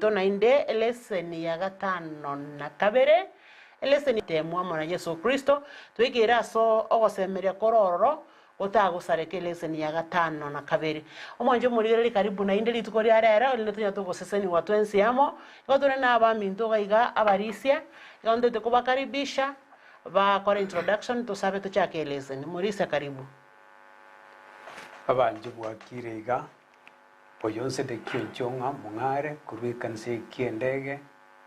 Tonainde leseni ya gatano na kabere leseni temwa mwana Yesu Kristo twikira so ogosemeria kororo utagusareke leseni ya gatano na kabere omwanje muri karibu na inde lituko ria rero ile tunya tugoseseni watu ensiamo igotore na abaminto gaiga abarisia igondete kubakaribisha bakora introduction tusabe tuchake leseni murisa karibu abanje bwakirega oyonse de kyonchonga mungare kubikanse kiendege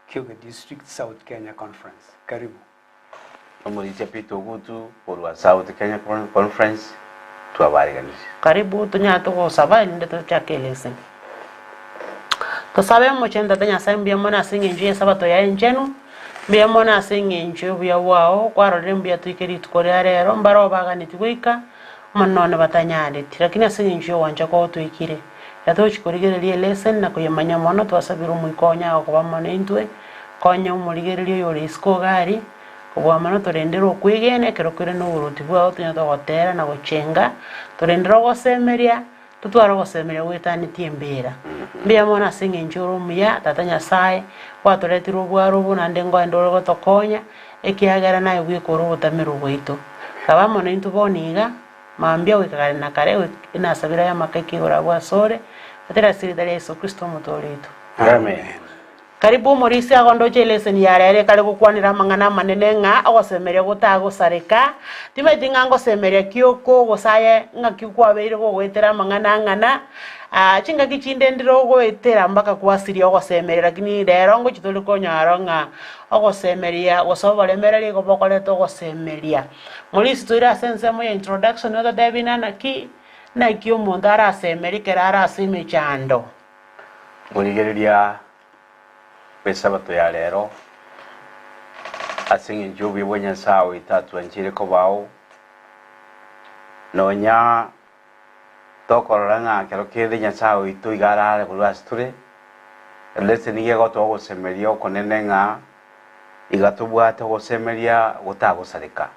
Kyoga District South Kenya Conference. Karibu. Omulite Pito Gutu por South Kenya Conference tuabariganisha. Karibu tunyatu kusaba inde tuchakelese. Tusabe mochenda tanya sambia mona singinje sabato ya enjenu. Bia mona singinje bya wao kwaro rembia tukeri tukore rero mbaro bagani twika manone batanyane lakini singinje wanja ko twikire. Yato chikorigererie lesson na kuyemanya mono twasabira umuikonya okuba mono intwe konya umurigererie yori isko gari kuba mono torendero kwigene kerokere no uruti bwa tunya togotera na gochenga torendero gosemeria tutwara gosemeria wetani tiembera mbia mona singe njoro muya tatanya sai watoretiro bwaro buna ndengo endoro gotokonya ekiagara naye gwikoro butamiro bwito kaba mono intu boniga maambia wikagara na kare inasabira ya makeki urabwa sore atera sirida Yesu Kristo mutoreto. Amen. Karibu Morisi agondo leseni ya rere kare gukwanira mangana manene nga agosemeria gutago sareka timeti ngango semeria kioko gosaye ngakikwa beire go gwetera mangana ngana chinga kichinde ndiro go etera mbaka kwasiria gosemeria lakini rero ngo chitoli konyaro nga ogosemeria gosobolemereri go bokoleto gosemeria Morisi tuira sense mo introduction no Devina na kio mondara asemeri kerara asime chando Murigereria pesabato ya rero asinge njubi bonya sawa itatu anjire ko bawo nonya tokoranga kero kede nya sawa itu igara ko asture leseni ye goto go semerio konenenga igatubwa to go semeria gotago sareka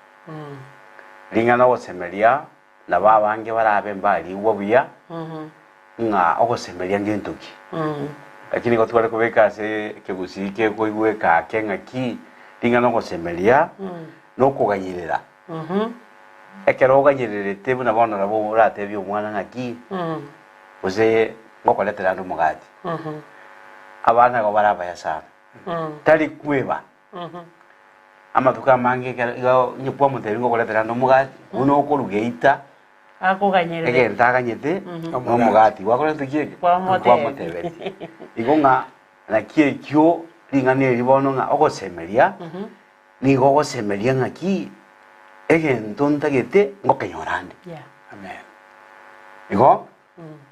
ringa no go semeria na babange barabe mbali wobuya nga ogosemeria ngentuki lakini kwa twale kubeka se kegusike koigweka kenga ki tinga no gosemeria no kuganyirira ekero ganyirire tebu na bona rabo ratebyo mwana ngaki uze ngokoletera ndo mugati abana go baraba ya sana tali kweba amatuka mange nyipwa muteri ngokoletera ndo mugati uno okurugeita akuganyirire ege ndaganyete no mugati wakora tukiye kwa motebe igonga na kie kyo lingane libono nga ogosemeria ni gogosemeria ngaki ege ntontagete ngokenyorande amen igo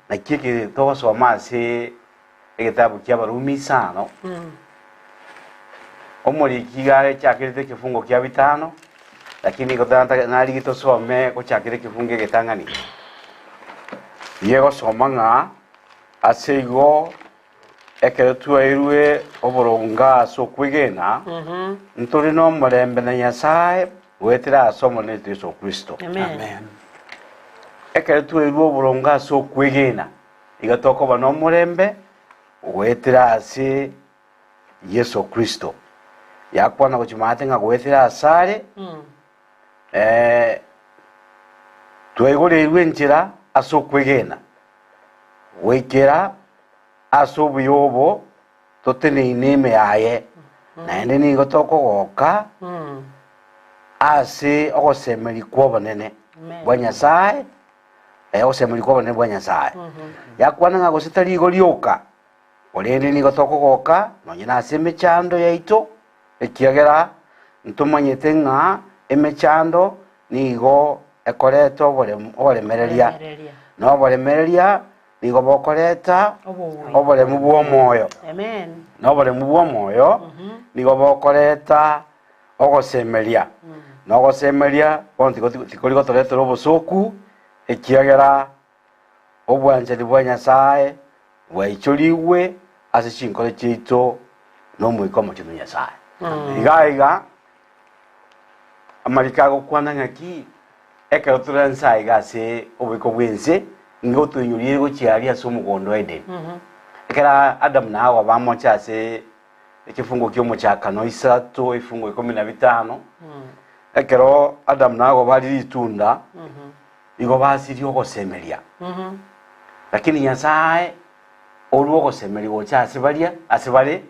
na kie ke to soma se ege tabu kya barumi sano omori kigare chakirite kifungo kya bitano lakini kotanta nali gitosome ko chakire kifunge getangani yego somanga asego ekeretua irue oboronga so kwigena ntori no murembe na Nyasaye wetira asomo ne Yesu Kristo amen ekeretua irue oboronga so kwigena igatoko bano murembe wetira ase Yesu Kristo yakwana kuchimate nga wetira asare twegore irwe njira asokwegena wekera asobuyobo totene ineme yaye naende ni gotoko goka ase ogosemeri kwobonene bwa Nyasaye ogosemeri kwobonene bwa Nyasaye yakwana nga gositari igorioka orende ni gotoko goka nonyina ase mechando yaito ekiagera ntumanyete nga emechando nigo ekoreto obolemereria no obolemereria nigo bokoreta obolemu bwo moyo amen no obolemu bwo moyo nigo bokoreta ogosemeria no ogosemeria bontiko tikori gotoreta obosoku ekiagera obwanjeri bwa Nyasaye bwaichoriwe ase chinkore chiito no mwikomo chino Nyasaye igaiga amarika gukwana ngaki ekero turansa igase obiko bwense ngo tunyuriye go chiaria so mugondo ede ekera Adam na Hawa bamocha ase ekifungo kyomuchakano isato ifungo 15 ekero Adam na Hawa bali litunda igo basirio gosemeria lakini Nyasaye olwo gosemeria gocha asibale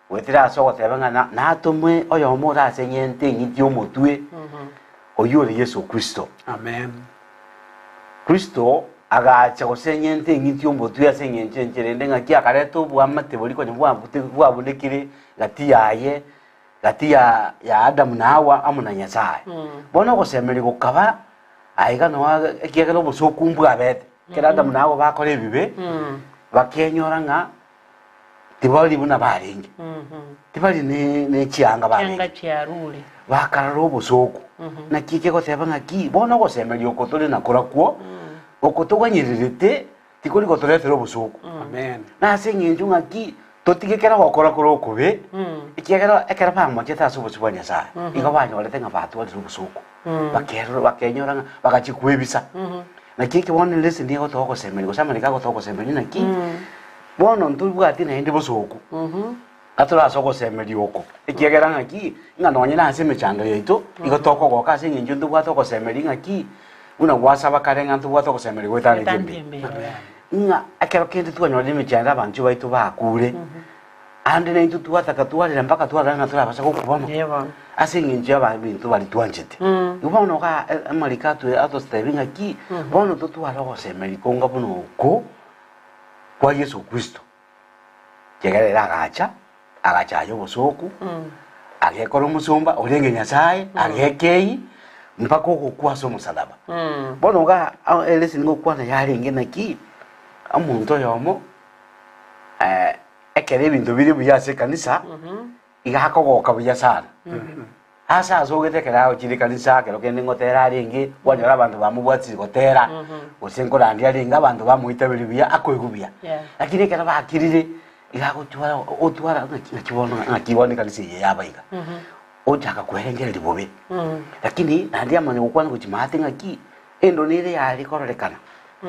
wetira aso gotebanga na atumwe oyo mura asenyente ngitio mutwe oyuri Yesu Kristo. Amen. Kristo agacha gosenyente ngitio mutwe asenyente ncherende ngaki akareto bwamate boliko bwabunekire gati ya Adam na Hawa amuna Nyasaye. Bono gosemeria gokaba aiga no ekigero busokumbwa abete kera Adam na Hawa bakore bibe bakenyoranga tibali buna baringi tibali ne chianga chiarule bakararo busoku na kike gotebanga ki bono gosemeria okotore na korakuo okotogwanyiririte tikori gotoretero busoku. Amen. Na senginju ngaki totigekera gokora kurokobe ekera pamoche taso busubanya sa igo banyorete nga batu bali busoku bakenyoranga bakachikwebisa na kike bono lesi ndigo toko semeria gosamerika gotoko semeria na ki bono ntubwati na ndi busoku atura soko semeria oko ekigera ngaki nga nonye na ase mechando yeito igo toko goka ase nginju ntubwati toko semeria ngaki una gwasaba karenga ntubwati toko semeria gwetane jembe nga akero kende twanyore mechando abantu baitu bakure ande na itu tuwataka tuwalira mpaka tuwalira na turabasha kukubono ase nginju abantu bali twanjete ubono ka amarika tu ato stevinga ki bono tutwala go semeria konga buno ko kwa Yesu Kristo kegerera agacha yo bosoku agekora musumba orenge Nyasaye agekei mpaka okukwaso musalaba bono ga elesi ngo kwana yari ngena ki amuntu yomo ekere bintu biri buyase kanisa igakogoka buya sana asa azogetekera okiri kanisa kero kende ngotera ringi wanyora abantu bamubwatsi gotera osenkora ndi aringa abantu bamuitabiri buya akoigubia lakini kera bakirire igagotwara otwara nakibono kanisa yabaiga ojaka kuherengera libobe lakini nandi amane gukwana kuchimate ngaki endo nire yari kororekana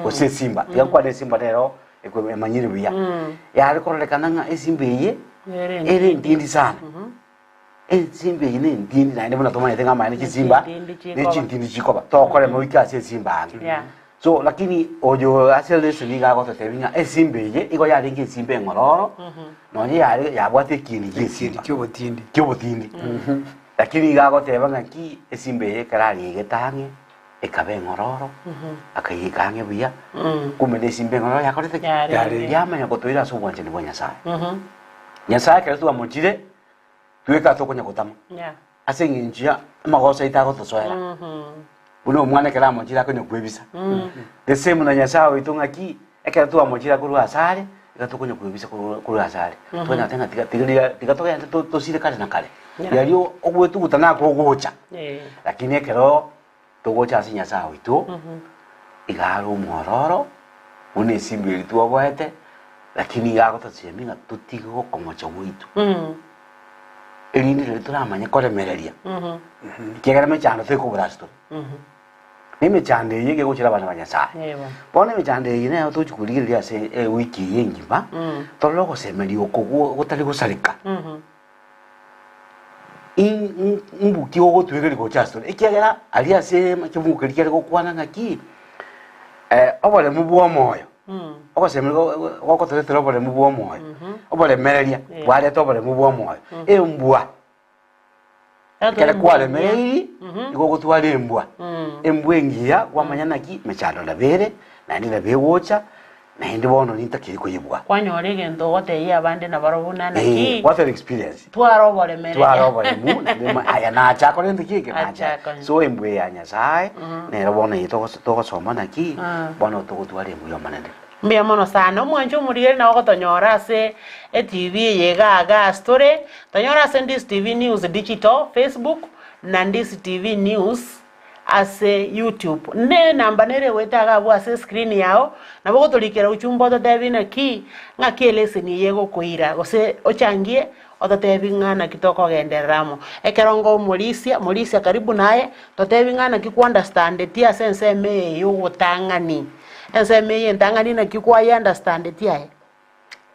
ose simba yakwane simba rero ekwemanyiri buya yari kororekana nga esimbiye ere ndindi sana simba ine ndindi na ndibona tomanya tenga mane kisimba nechintindi chikoba tokore mo ikase simba angi so lakini ojo aselese liga goto tebinga simba ye igo yari ngi simba ngororo nonye yari yabwate kini yesimba kyobotindi lakini iga gotebanga ki simba ye karari getange ekabe ngororo akayikange buya kumene simba ngororo yakorete yari yamanya gotoira subwanje ni Nyasaye Nyasaye keretu amujire tuweka tokonya gotama ase nginjia magosa itago tosoera uno mwana kera amujira konyo kwebisa the same na Nyasaye itunga ki ekera tu amujira kuru asare ikatokonya kwebisa kuru asare tonya tenga tikatoka tosire kale na kale yaliyo ogwetu gutana ko gocha lakini ekero togocha ase Nyasaye itu igaro mororo une simbiri tu obwete lakini yago totseminga tutigo komocha witu elindi le turamanya koremereria kigera mechando teko brasto nime chande yige gochira bana Nyasaye pone mechande yine otochukuriria ase wiki yengima tolo gosemeria okogwo gotali gosarika imbuki ogotwegeri gochasto ekigera ali ase makivuko kiri gokwana ngaki obole mubwo moyo ogosemeria gokotoretera obole mubwo moyo obole mereria wale tobole mubwo moyo embwa kale kwale meri iko gutwara embwa engia kwamanya naki mechano labere na ndi labewocha na ndi bono nitakiri kuyibwa kwanyore gendo gote ya bande na barobuna naki what an experience twaro bole mu aya na chako ndi kike na chako so embwa ya Nyasaye na bono yito to soma naki bono to gutwara embwa manende mbia mono sana mwanjo muriere na okotonyora ase TV yega story tonyora ase ndis TV news digital Facebook na ndis TV news ase YouTube ne namba nere wetaga bwa ase screen yao na boko tolikera uchumbo to devina ki ngakele ni yego koira ose ochangie ototebingana kitoko genderamo ekerongo mulisia karibu naye totebingana ki understand tia sense me yo gotangani ese me yentangani na kikwa understand tia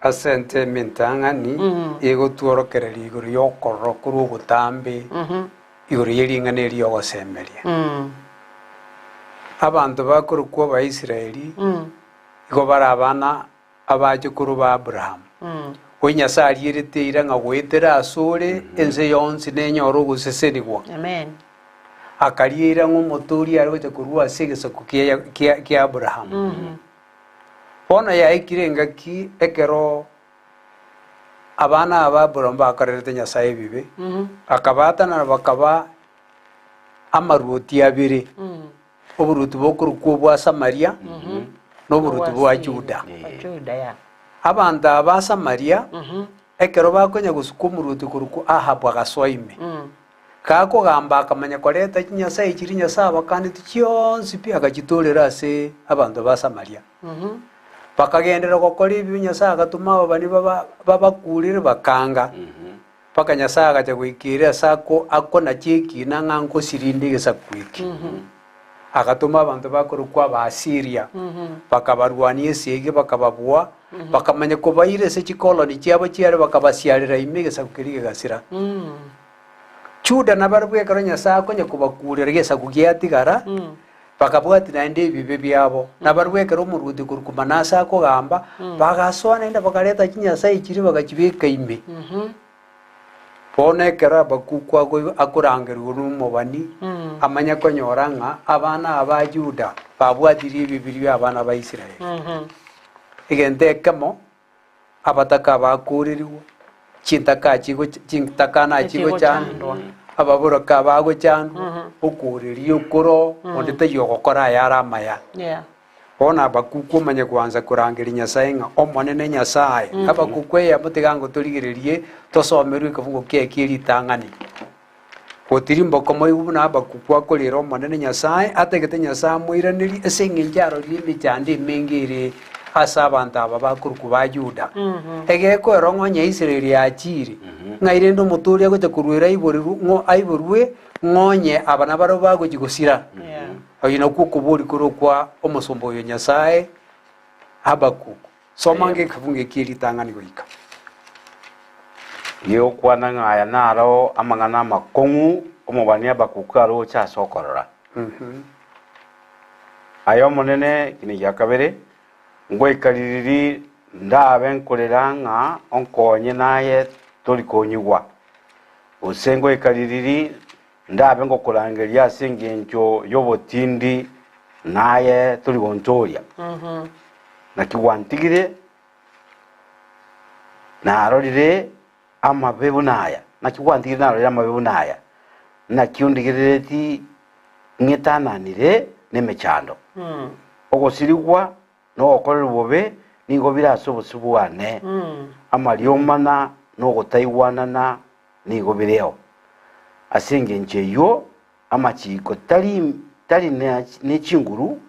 asente mintang'ani egotworokereria igoro ya okorora korwa ogotambe igoro ya ering'ana eri ogosemeria abanto bakorokwa abaisiraeli igo bare abana abache korwa ba Abraham oyo Nyasaye arierete eira ng'a goetera asore ense yonsi nenyora ogosesenigwa Amen. akariera ng'omotori are gocha korwa ase egesako kia Abraham bono yaikire engaki ekero abana aba Abraham bakorerete Nyasaye ebibe akabatana bakaba amaruoti abere oburuti bokorokwa obwa Samaria n'oburuti bwa Juda Juda ya. abantu aba Samaria ekero bakonya gosuka omuruti korokwa Ahabu agasoime kakogamba akamanya koreta Nyasaye kiri Nyasaye bakanditi kionsi pi akagitorera ase abantu ba Samaria bakagendera gokora ebi Nyasaye agatuma ababani babakurire bakanga paka Nyasaye agacha goikira sako akona chekina ng'anko sirinde egesaku agatuma abantu bakorokwa ba Syria bakabarwania esege bakababua bakamanya kobaire ase chikoloni chiabo chiare bakabasiarira ime egesaku keri gegasira Juda nabarabwekero Nyasaye akonya kobakurira egesaku giatigara bakabwati naende ebibe byabo nabarwekero omuruti korokwa Manase akogamba bagasoa naende bakareta Nyasaye kiri bagakibeka ime bono ekero Abakuku akorangerwa n'omobani amanya konyora ng'a abana aba Juda babwatire ebibi bia abana ba Isiraeli egento ekemo abataka bakuririwa chintaka nachigo chandwa ababoroka bagochandwa okuriria okoro onde taiyo gokora ayara amaya bono Abakuku omanye kwanza korangeria Nyasaye ng'a omonene Nyasaye Abakuku eyamo torigererie tosomerwe ekebugo kiaki eritang'ani gotiri mboko moibu buna Abakuku akorera omonene Nyasaye atagete Nyasaye amoiraneri ase eng'encho arorie emechando emenge ere ase abanto aba bakorokwa ba Juda egekoera ng'onya Israeli achire ng'ai rende omotori agocha korwera aiborwe ng'onye aba nabaro bagochi gosira oyo nakwo okobori korokwa omosomba oyo Nyasaye Abakuku somange ekabunge kieritang'ani goika yokwana ng'aya naro amang'ana amakong'u omobani Abakuku aro ocha ase okorora ayo omonene kine gia kabere ngoikariri ndabe nkorera ng'a onkonye naye torikonyigwa ase ngoikariri ndabe ngokorangeria ase eng'encho y'obotindi naye torigontoria naki gwantigire narorire amabe bunaya naki gwantigire narorire amabe bunaya naki ondigerereti ng'etananire n'emechando ogosirigwa nogokorera obobe nigo birase obosibwane amariomana nogotaigwanana nigo bireo ase eng'encho eywo amachiko tari n'echinguru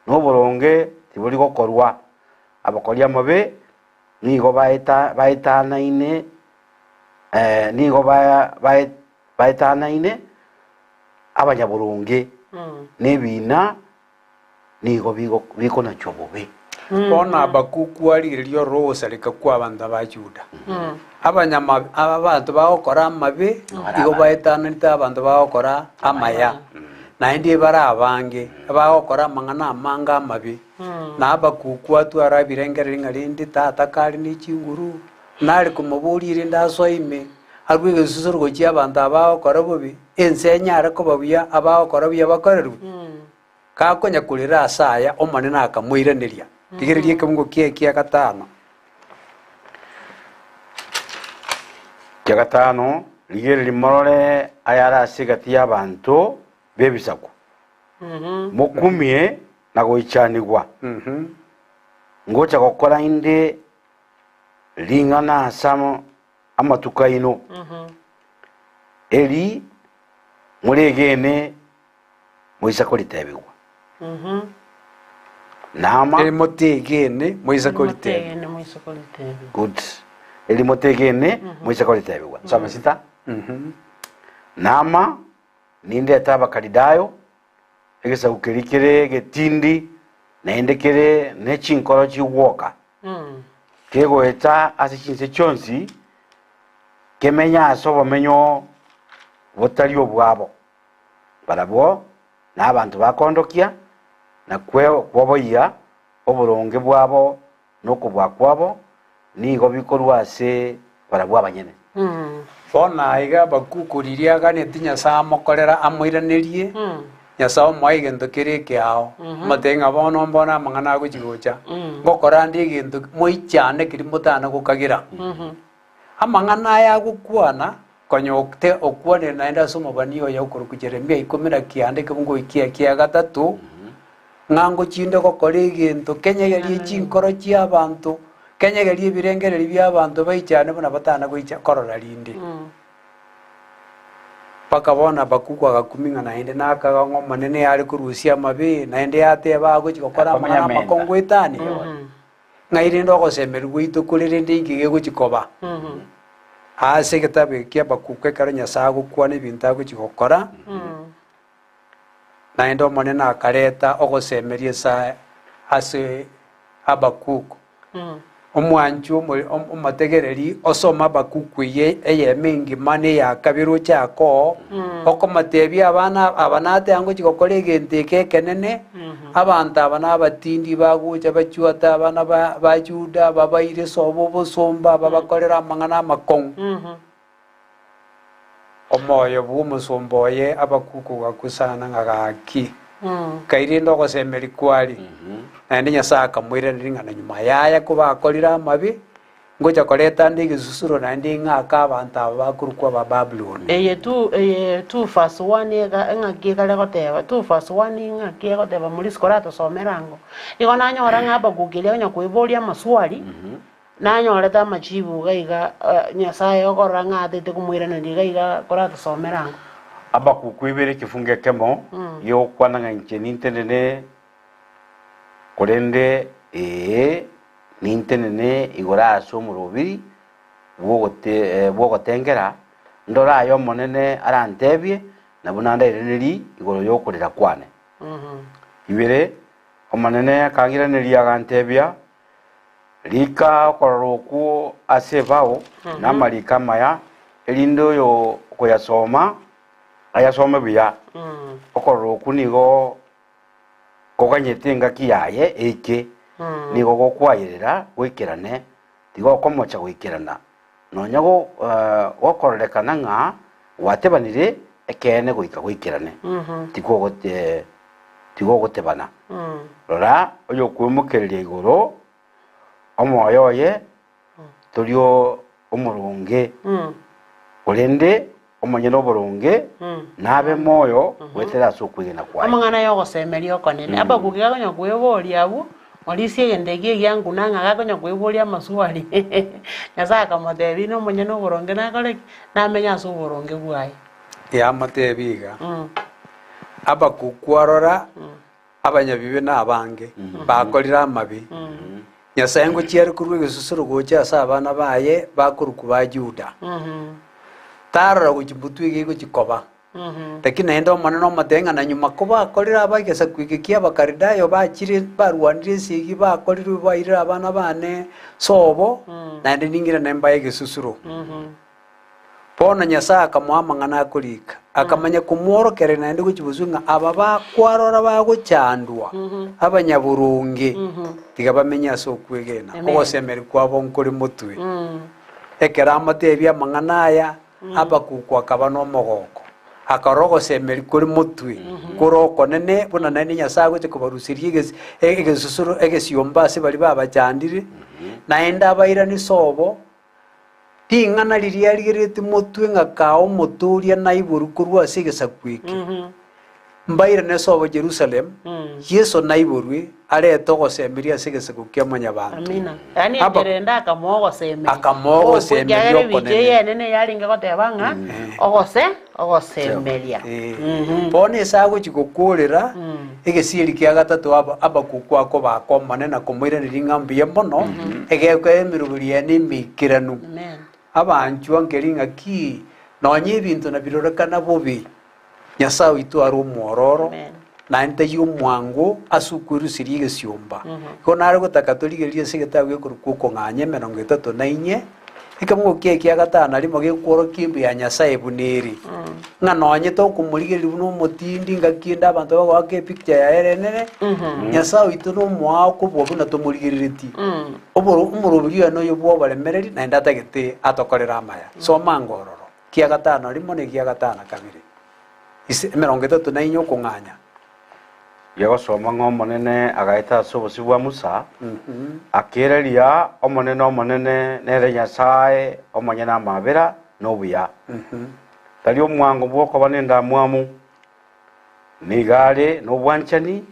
n'oboronge tibori gokorwa abakori amabe nigo baetanaine nigo baetanaine abanyaboronge n'ebina nigo bikonacho obobe bono Abakuku arigereria ororo ogosareka kwa abanto ba Juda abanto bagokora amabe igo baetananete abanto bagokora amaya naende bare abange bagokora amang'ana amange amabe na Abakuku atwara birengereri ng'a rende tata kare n'echinguru nare komoboria rende asoime arwe egesusorogo chia abanto abagokora bobe ense enyare koba buya abagokora buya bakorerwe kakonya korera ase aya omonene akamoiraneria rigereria ekebungo kia gatano kia gatano rigereria morore ayara ase gati y'abanto bebisaku mokumie na goichanigwa ngocha gokora inde ring'ana ase amatuka ino eri muregene moisako ritebigwa nama motegene moisako ritebigwa good eri motegene moisako ritebigwa nsome sita nama nindeta abakaridayo egesaku keri kere getindi naende kere nechinkoro chigwoka kegoeta ase chinse chionsi kemenya ase obomenyo botari obwabo barabwo n'abantu bakondokia na kwoboia oboronge bwabo n'okobwa kwabo nigo bikorwa ase barabwo abanyene bona iga bakukuririe aganeti nyasaye amokorera amoiranerie nyasaye omoa egento kere ekeao matenga bono mbona amang'ana agochigocha ngokora ndi egento moichane keri motana gokagira amang'ana aya agokwana konyote okwane naenda ase omobani oyo okoroku Jeremia 10 kebungo ikia kia gatatu ng'ango chinde gokora egento kenyegerie chinkoro chia abantu kenyegerie ebirengereri bia abantu baichane buna batana goicha korora rindi paka bona bakukwa gakuminga naende nakaga ng'omanene yari kurusia amabe naende yateba agochi gokora amang'ana makongwetani ng'aire ndo ogosemerwa itokorere ndingi gegochikoba ase getabe kia bakukwe karo nyasaye agokwana ebinto agochi gokora naende omonene akareta ogosemeria esa ase abakuku omwanchu omategereri osoma abakuku eyeme engima neya kabere ochako okomatebia abana abanate ango chigokora egento eke ekenene abantu aba nabatindi bagocha bachuata abana ba Juda babaire sobo bosomba babakorera amang'ana amakong'u omoyo bw'omusomba oye abakuku gakusana ng'agaki kaire ndo ogosemeri kwari naende nyasaye akamwiraneri ng'ana nyuma yaya kobakorire amabi ngocha koreta nde egesusuro naende ng'aka abantu aba bakorokwa ba Babuloni eye 2:1 eng'aki ekare goteba 2:1 eng'aki egoteba morisi kora tosomerango igo nanyora ng'abakukiria onya kweboria amaswali nanyorete amachibu gaiga nyasaye okorora ng'atete komwiraneri gaiga kora tosomerango abakuku ibere kifunge kemo yokwana ng'anche nintenene korende nintenene igora ase omorobiri bwogotengera ndora ayo omonene arantebie nabo nandairaneri igoro yokorera kwane ibere omonene akangiraneri agantebia rika okorora okwo ase bao namarika maya erinde oyo koyasoma ayasome buya okorora okwo nigo koganyete engaki yaye eke nigo gokwayerera gwikerane tigo okomocha gwikerana nonya gokororekana ng'a gwatebanire ekene goika gwikerane tigo ogotebana rora oyo okwemokereria igoro omoyo oye torio omoronge orende omonyene oboronge nabe moyo gwetera ase okwegena kwaye amang'ana yogosemeria okonene abakuki gakonya kweboria abwo orisi egento eki egianguna ng'a gakonya kweboria amaswali nyasaye akamotebi nomonyene oboronge nakoreki namenya ase oboronge bwaye yamatebiga abakuku arora abanyabibe n'abange bakorire amabi nyasaye ngochiere korwa egesusuro gocha ase abana baye bakoruku ba Juda tarora gochimbutu ege gochikoba lakini naende omonene omateng'ana nyuma kobakorire abagesa kwigekia abakaridayo bachire barwanire esigi bakorire bairire abana bane sobo naende ningire nembaye egesusuro bono nyasaye akamoa amang'ana akorika akamanya komworokere naende gochibusu ng'a aba bakwarora bagochandwa abanyaburunge tiga bamenya ase okwegena ogosemeri kwabo nkori motwe ekero amatebia amang'ana aya abakuku akaba n'omogoko akarora ogosemeri kori motwe kore okonene buna naende nyasaye gocha kobaruseria egesusuro egesiomba ase bari babachandire naende abairani sobo ting'ana riria rigerete motwe ng'aka omotoria naiboru korwa ase egesaku eke mbairane sobo Jerusalem Yesu naiborwe arete ogosemeria ase egesaku kia manyabantu amina yani engerenda akamoa ogosemeria okonene yenene yaringe goteba ng'a ogosemeria bono ase agochi gokorera egesieri kia gatatu abakuku ako bakomane na komoiraneria ng'a mbuya mono egekwa emeroberi ene emeikiranu abanchu ankeri ng'aki nonya ebinto nabirorekana bobe nyasaye oito are omwororo na nte y'omwango asukuru sirige siomba ko nare gotaka torigerie sigetawe kuruko nganye 34 ikamuke kia gatana limo gekworo kimbi ya Nyasaye buneri nganonye to kumurigeri buno mutindi ngakinda abantu bagwake picture ya erenere Nyasaye ituno mwa ko bobuna to murigeriti oboro umurubiri no yobo balemereri na ndatagete atokorera amaya so mangororo kia gatana limo ne kia gatana kabiri ise 34 kunganya yagosoma ng'omonene agaeta sobosi bwa Musa akereria omonene nere Nyasaye omonyene amabera n'obuya tari omwango bwoko banenda mwamu nigare n'obwanchani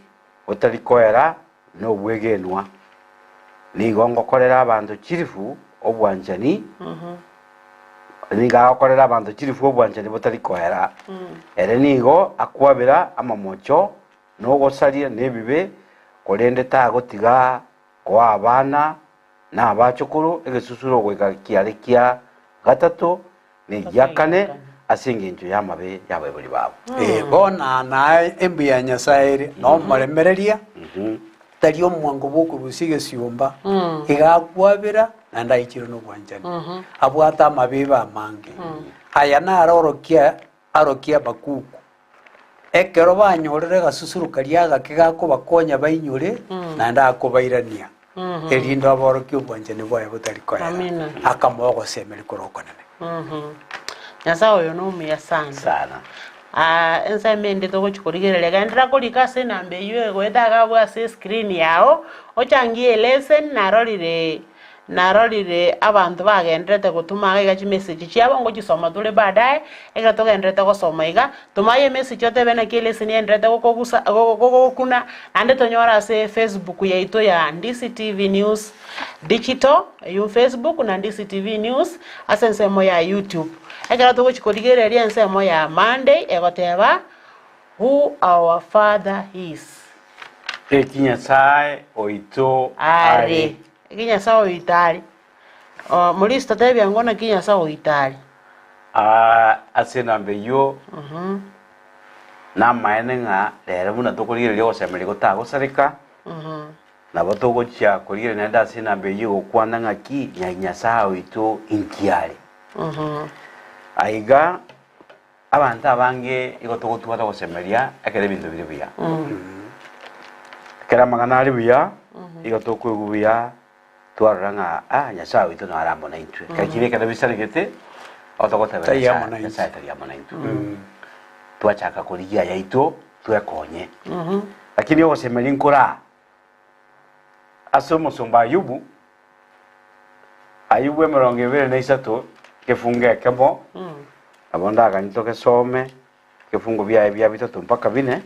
otari koera n'obwegenwa nigongo korera abantu chirifu obwanchani nigakorera abantu chirifu obwanchani botari koera ere nigo akwabera amamocho no gosaria nebibe korende ta gotiga kwa abana na abachukuru egesusuro gweka kiare kia gatatu ni yakane asinge inju yamabe yawe buri babo bona na embi ya Nyasaye no maremereria tari omwango boko rusige siomba igakwabira na ndaichiro no bwanjani abwata amabiba amange aya na arokia bakuku ekero banyorere gasusuru kariaga kigako bakonya bainyure na ndako bairania erindo aboroki obwanje ne bwaye butari koya akamogo semeri korokonene Nyasaye yo no muya sana ensemende to gochikorigerere gandira kolika se nambe yue gwetaga bwa se screen yao ochangie lesson narorire abantu bagendrete gutuma gachi message chiabo ngo gisoma tule baadaye ega to gendrete gusoma iga tumaye message yote bena kile sini endrete gokuna ande tonyora se Facebook yaito ya DCTV News Digital yu Facebook na DCTV News asensemo ya YouTube ega to gochikorigerere ensemo ya Monday egoteba who our father is Nyasaye oito are kinya sawo itali muri state byangona kinya sawo itali asena mbeyo na maenenga lero buna tokolire lyo semeli gota gosarika na botogo chia kolire nenda asena mbeyo kwana ngaki nya sawo ito intiali aiga abantu abange igotogo tuwata gosemelia akere bintu biya kera magana ali biya igotoko gubiya tuaranga Nyasaye ito no arambona intu kakire kada bisarigete otogota bera Nyasaye tariyamona intu tuachaka kurigia yaito tuekonye lakini yo semeli nkora asomo somba Ayubu 73 kefunge kemo abonda ganito kesome kefungo bya bitatu mpaka 4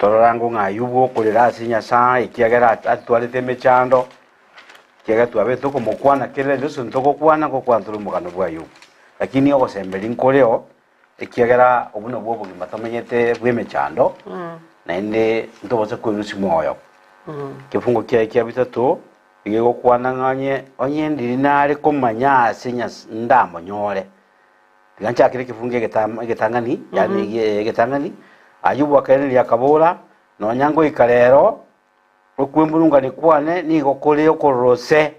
Tororango ng'Ayubu okorera ase Nyasaye kiagera atwarete mechando kiaga twabeto komokwana kere leso ntokokwana kokwantura omogano bwa Ayubu lakini ogosemberi nkoreo ekiagera obuno bwo bugima tamenyete bw'emechando naende ntobose kwirusi moyo kifungo kia bitatu igegokwana ng'anye onyendiri nare komanya ase ndamonyore tiganchakire kifunge getangani yani getangani Ayubu akaendelea kabora no nyango ikarero okwembulunga ni kwane ni gokore okorose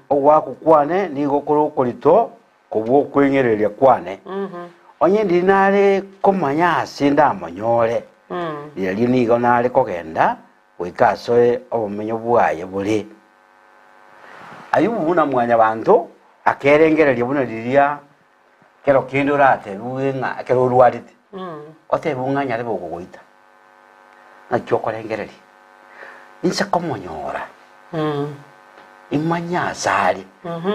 ogwako kwane ni gokore okorito kobwo kwengereria kwane onye ndinare komanya asinda amanyore yali ni gonare kogenda wikasoe obumenyo bwaye buri Ayubu buna mwanya bantu akerengereria buna liria kero kindurate ruenga kero ruarite otebunga nyare bokugoita na chokorengereri insa komonyora imanya sari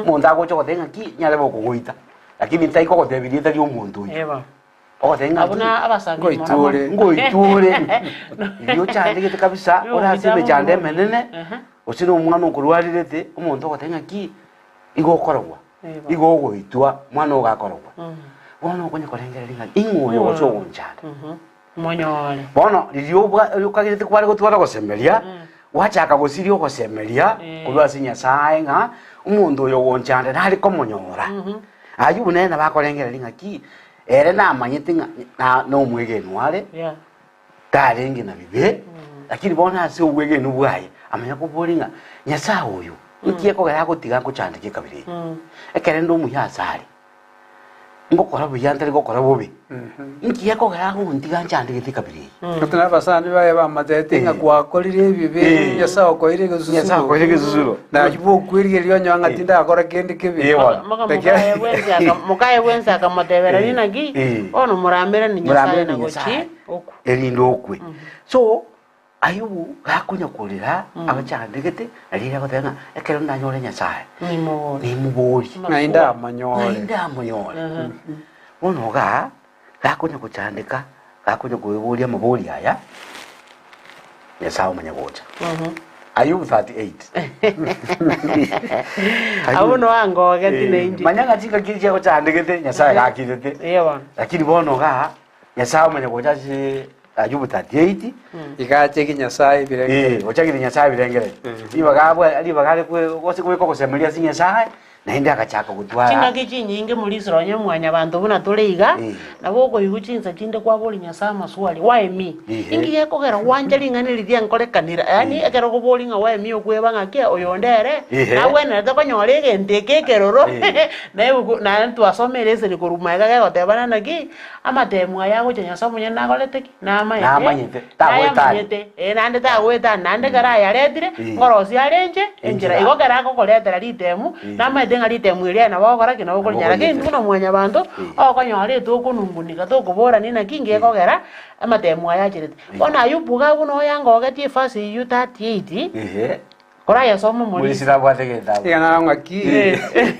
munda go chokotenga ki nyare bokugoita lakini ntaiko kotebiria tari omuntu eba okotenga abuna abasangi ngoiture iyo chandegete kabisa ora sebe chande menene osino umwana okurwarirete omuntu okotenga ki igokorogwa igogoitwa mwana ogakorogwa bono konye korengereri nga ingoyo oso onchana monyole bono liliobwa ukagete kwale gotwara gosemeria wachaka gosirio gosemeria kulwa Nyasaye nga umuntu oyo wonchande nali komonyora Ayubu nena bakorengereri nga ki ere na manyete na no mwegenu wale Yeah. tarengi na bibe lakini bona ase ubwegenu bwaye amanya kubolinga nyasa uyu nkiye ko gara gutiga ko chandike kabiri ekere ndo muyasari ngokora buyandere ngokora bubi nkiye ko gara ko ndiga chandike kabiri Tuna basani baye bamatete nga kwakorire bibe nyasa okoire gesusu. nyasa ko ile gesusu Na yubo kwirige lyo nyanga tinda akora kendi kibi. Mukaye wenza akamotebera ninagi ono murambere ni nyasaye na gochi oku erindo okwe so Ayubu gakunya kurira abachandegete arira gotenga ekero ndanyore nyasaye ni mubori Nainda amanyore. Unoga gakunya kuchandika gakunya kuburia mabori aya nyasaye umanya gocha Ayubu 38 Abuno wango gati nendi manyanga tika kirya kuchandegete nyasaye gakirete lakini bonoga nyasaye umanya gocha si Ayubu 38 Igache kinyasaye birenge. Ochagire nyasaye birengere. Libagale kwe kosemeria si nyasaye naenda akachaka gutwara. Chinga kichi nyinge muri Israel mwanya bantu buna tuleiga nabo ko yuchinza chinde kwa boli nyasaye maswali why me. Ingi yako gera wanjali ngani lidia nkolekanira. Yani ekero ko boli nga why me okweba ngake oyondere. Na wena to konyore gendeke keroro. Na ntu asomereze ni kurumaiga ga gotebana naki amatemu ayago nyasaye munya nagoleteki na amanyete. Tagweta. Nande tagweta nande gara yaretire ngorosi arenje enjira igogera ko koletera litemu na denga litemu ile na bagora kina bokol nyara ke nduno mwanya bantu okonyore to kunungunika to kubora nina kinge kogera amatemu ayachirete ona Ayubu ga buno yango gati fasi yu 38 kora ya somo muri sira bwategenda Igana ngaki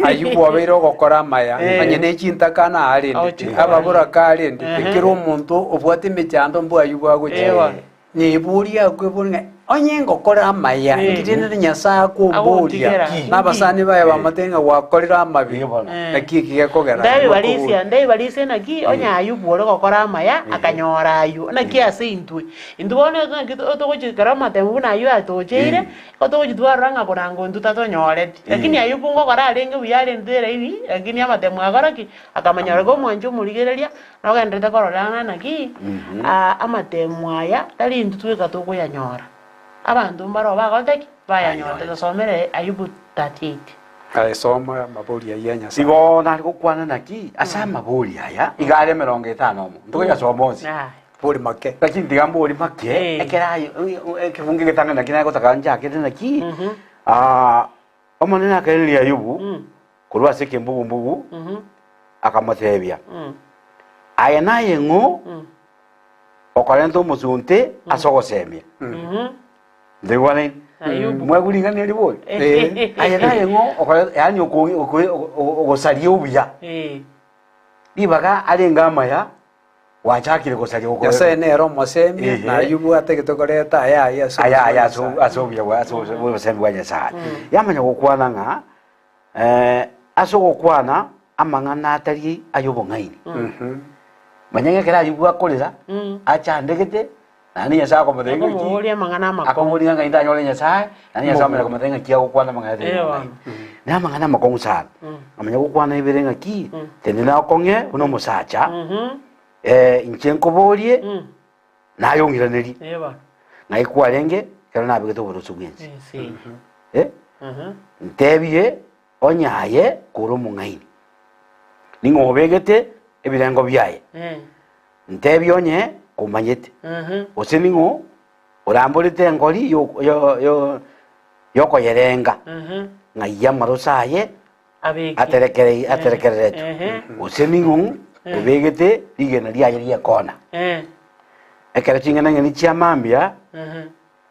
Ayubu abeiro gokora maya anyene chinta kana arinde ababura karinde ekiro umuntu obwate mechando mbu Ayubu agoche ni buria kwebunga onyengo kora maya ngitene nyasaye ko buria nabasani baye bamatenga wakorira amabi nakiki gekogera ndai balisia naki onya Ayubu ore gokora maya akanyora ayu naki ase intwe indubone to gochikara matemu na ayu atocheire to gochitwaranga konango nduta to nyoreti lakini Ayubu ngokora arenge buyale ndere ibi lakini amatemu agoraki akamanyora go mwanjo murigereria nogendete kororana naki amatemu aya tali ndutweka to kuyanyora abantu mbaro bagoteki bayanyora tusomere Ayubu 38 soma mabori ya nyasa sigo na gukwana naki asa mabori aya igare 50 mo nduya somonzi bori make lakini digambo bori make ekera ekibunge getanga naki na gotaka nja kete naki omonena kali Ayubu kulwa seke mbugu akamatebia aya naye ngo okorento musunte asogosemia ndegwane mweguli ngani libo aya naye ngo yani ogosaria ubuya libaga alenga ya wachakire gosaria uko yasa nero mosemi na Ayubu ategetoreta aya asobya wa sembi wanya sa yamanya gukwana nga asogokwana amangana atari Ayubu ngaini manyenge kera Ayubu akorera achandegete nani yasa ko madenga ki mulia mangana makong akomuri nga inda nyole nyasa nani yasa mera ko madenga ki agukwana mangate na mangana makong sa amanya gukwana iberenga ki tendina okonge uno musacha inchenko bolie na yongiraneri na ikwarenge kera na bigete burusu bwenzi ntebie onyaye kuro mungaini ningobegete ebirengo byaye ntebie onye kumanyete oseningo orambolite ngori yo koyerenga ngaiya marosaye aterekerete oseningo obegete ligena lyaye lyakona ekera chingana ngeni chiamambia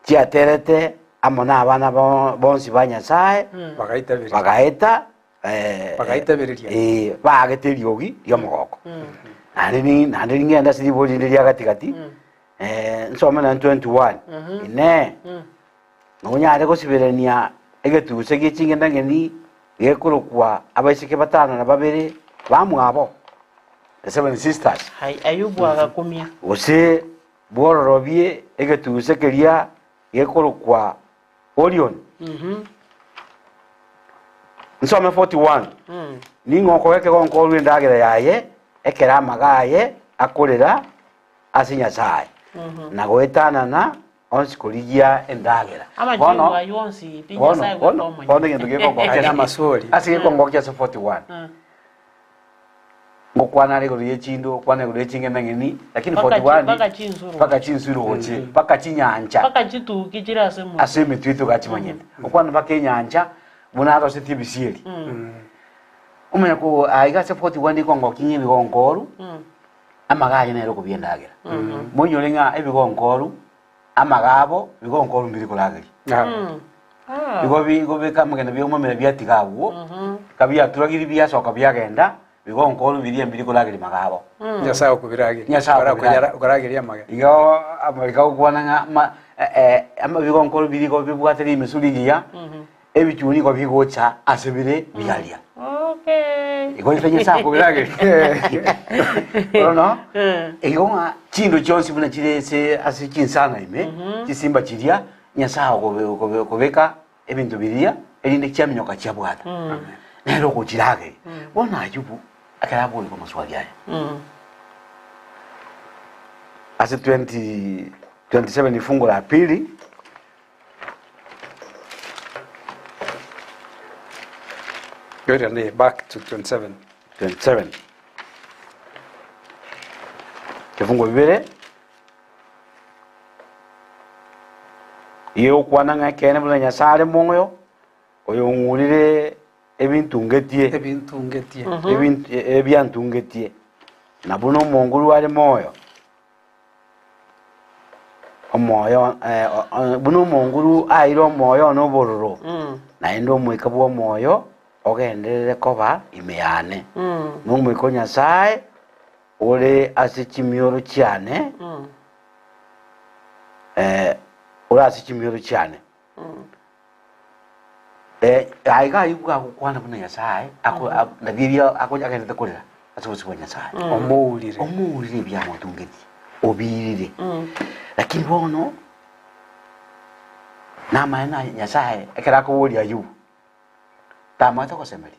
chiaterete amona abana bonsi banyasaye bagaita beriria bageteriogi lyomogoko nani ngenda siriboli lya gatigati nsoma na 21 ine nonya ko siberania egetuse gicingenda ngeni gekurukwa abaisike batana na babere bamwabo the 7 sisters Ayubu agakumia ose bororobie egetuse keria gekurukwa Orion nsoma 41 ningo ko yake gonko lwendagera yaye ekera magaye akorera ase Nyasaye na goetanana onsi korigia endagera bono yonsi pinya sai go tomo bono gento geko Aina masori. ase geko ngokia 41 ngokwana rego yechindo kwana rego yechingena ngeni lakini 41 paka chinsuru oche paka chinyanja paka chitu kichira asemu aseme twitu gachimanyete okwana paka nyanja munaro se tibisieri umenya ko aiga se 41 ndiko ngokinye bigongoru amagaye nero kubiendagera munyorenga ebigongoru amagabo bigongoru mbiri kulageri bigo bikamugena byomomera byatigawo kabya turagiri byasoka byagenda bigongoru biri mbiri kulageri magabo Nyasaye kubiragiri. Nyasaye kuragiri amaga. Igo Amerika ukwana ama bigongoru biri go bibwateri misuligia ebichuni go bigocha asebire byalia. Okay. Igo ifenye sa kubiragiri. No? Igo nga chindo chonsi buna chirese asikinsana ime chisimba chiria Nyasaye go kobeka ebintu biria erinde kyamenyoka kyabwata. Nero kuchirage. Bona Ayubu akarabu iko maswali haya. Ase 27 fungu la pili Good and back to 27. Kifungu bibere iyo kwana ngakene bula Nyasaye monyo oyo ngurire ebintungetie ebyantungetie na buno monguru wale moyo omoyo buno monguru airo moyo no bororo na endo mweka bwo moyo ogenderere koba imeyane no mweko Nyasaye ore asichimioro cyane ora asichimioro cyane aiga yuga kukwana buna Nyasaye ako ndabibya ako agenda kurira asubusibwa Nyasaye omuulire bya mutungeti obirire lakini bono nama na Nyasaye ekera ko wori Ayubu tamata ko semeli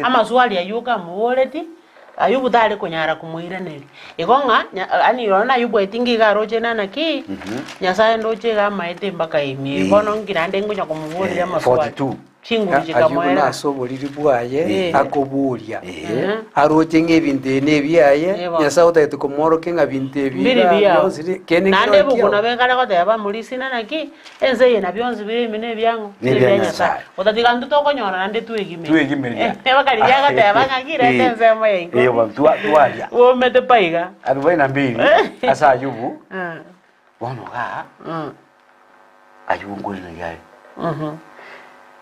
ama swali ayuka muoleti Ayubu dale kunyara kumuira neli igonga ani rona Ayubu etingi garoje nana ki Nyasaye ndoje ga maete mpaka imi bono ngirande ngunya kumubolira maswali 42 chingurije kamwera asoboliri bwaye akoburia aroje ngebintu nebyaye Nyasaye utayete kumoroke ngabintu ebya kene nande bukuna bengala ko yaba mulisi nana ki enze yena byonzi bire mine byango bya Nyasaye utatiga nduto konyora nande tuegime bakali yaga yaba ngagira enze moye tualia wo mete paiga 42 asa Ayubu bono ga Ayubu ngolina yaye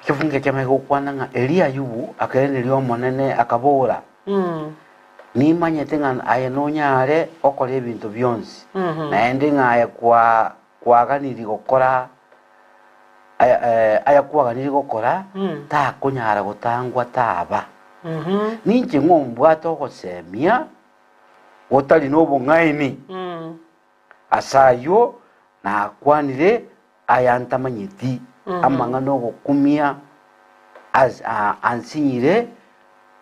kifunge kyame kukwana nga Elia Ayubu akaene lyo monene akabora ni manyete nga ayenonyare okole ebintu byonsi na ende nga kwaganiri gukora aya kwaganiri gukora ta kunyara gutangwa taba ninje ngombwa to gosemia gotali no bungaini asayo na kwanire ayanta manyiti amanga no gukumia as ansinyire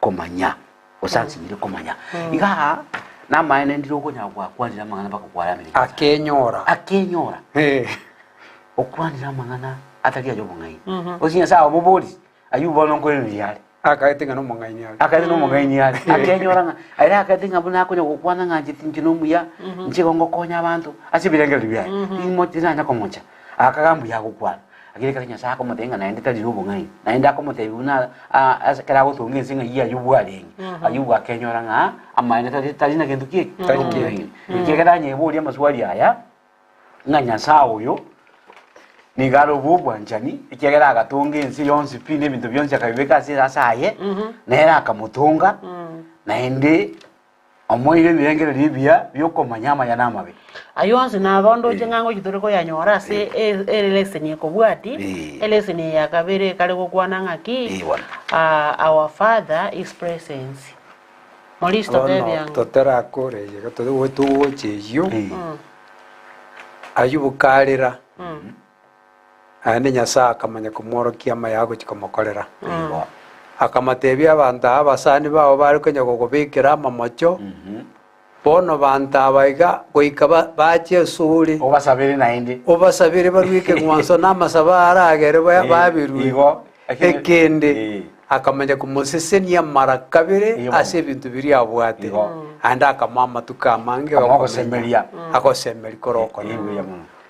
komanya osansinyire komanya iga na maene ndiro konyagwa kwanira mangana bakukwara Amerika akenyora okwanira mangana atali ajo bungai osinya sawa bobori Ayubu no kweli yale akaitenga no mongaini yale akenyora aira akaitenga buna konya gukwana nganje tinjino muya nchigongo konya abantu asibirengera bya imotira nya komocha akagambu ya gukwana akire kanya sako mutenga naende tali rubo ngai naende akomote una asakara gotunga nsinga ya Ayubu alengi Ayubu akenyora nga amaene tali na kintu tali kekera nyebuli amaswali aya nganya sawo yo nigaro bubwa njani ikegera agatunga ensi yonsi pine bintu byonsi akabibeka asaye nera akamutunga naende omoire birengere libya byokomanyama ya namabe ayonse nabondo jengango jitoreko yanyora se eleseni ko bwati eleseni yakabere kale kokwana ngaki our father is presence molisto tebyango totera kore yega todo wetu cheyo Ayubu kalira ane Nyasaye akamanya kumworokia mayago chikomokorera akamatebia abantu abasani bao bari kenya gukubikira amamocho bono bantu abaiga goika bache suri obasabire naindi obasabire barwike mwanso n'amasaba aragere babirwe ekende akamenya kumusesenia mara kabiri ase bintu biri abwate anda akamama tukamange akosemeria akosemeri koroko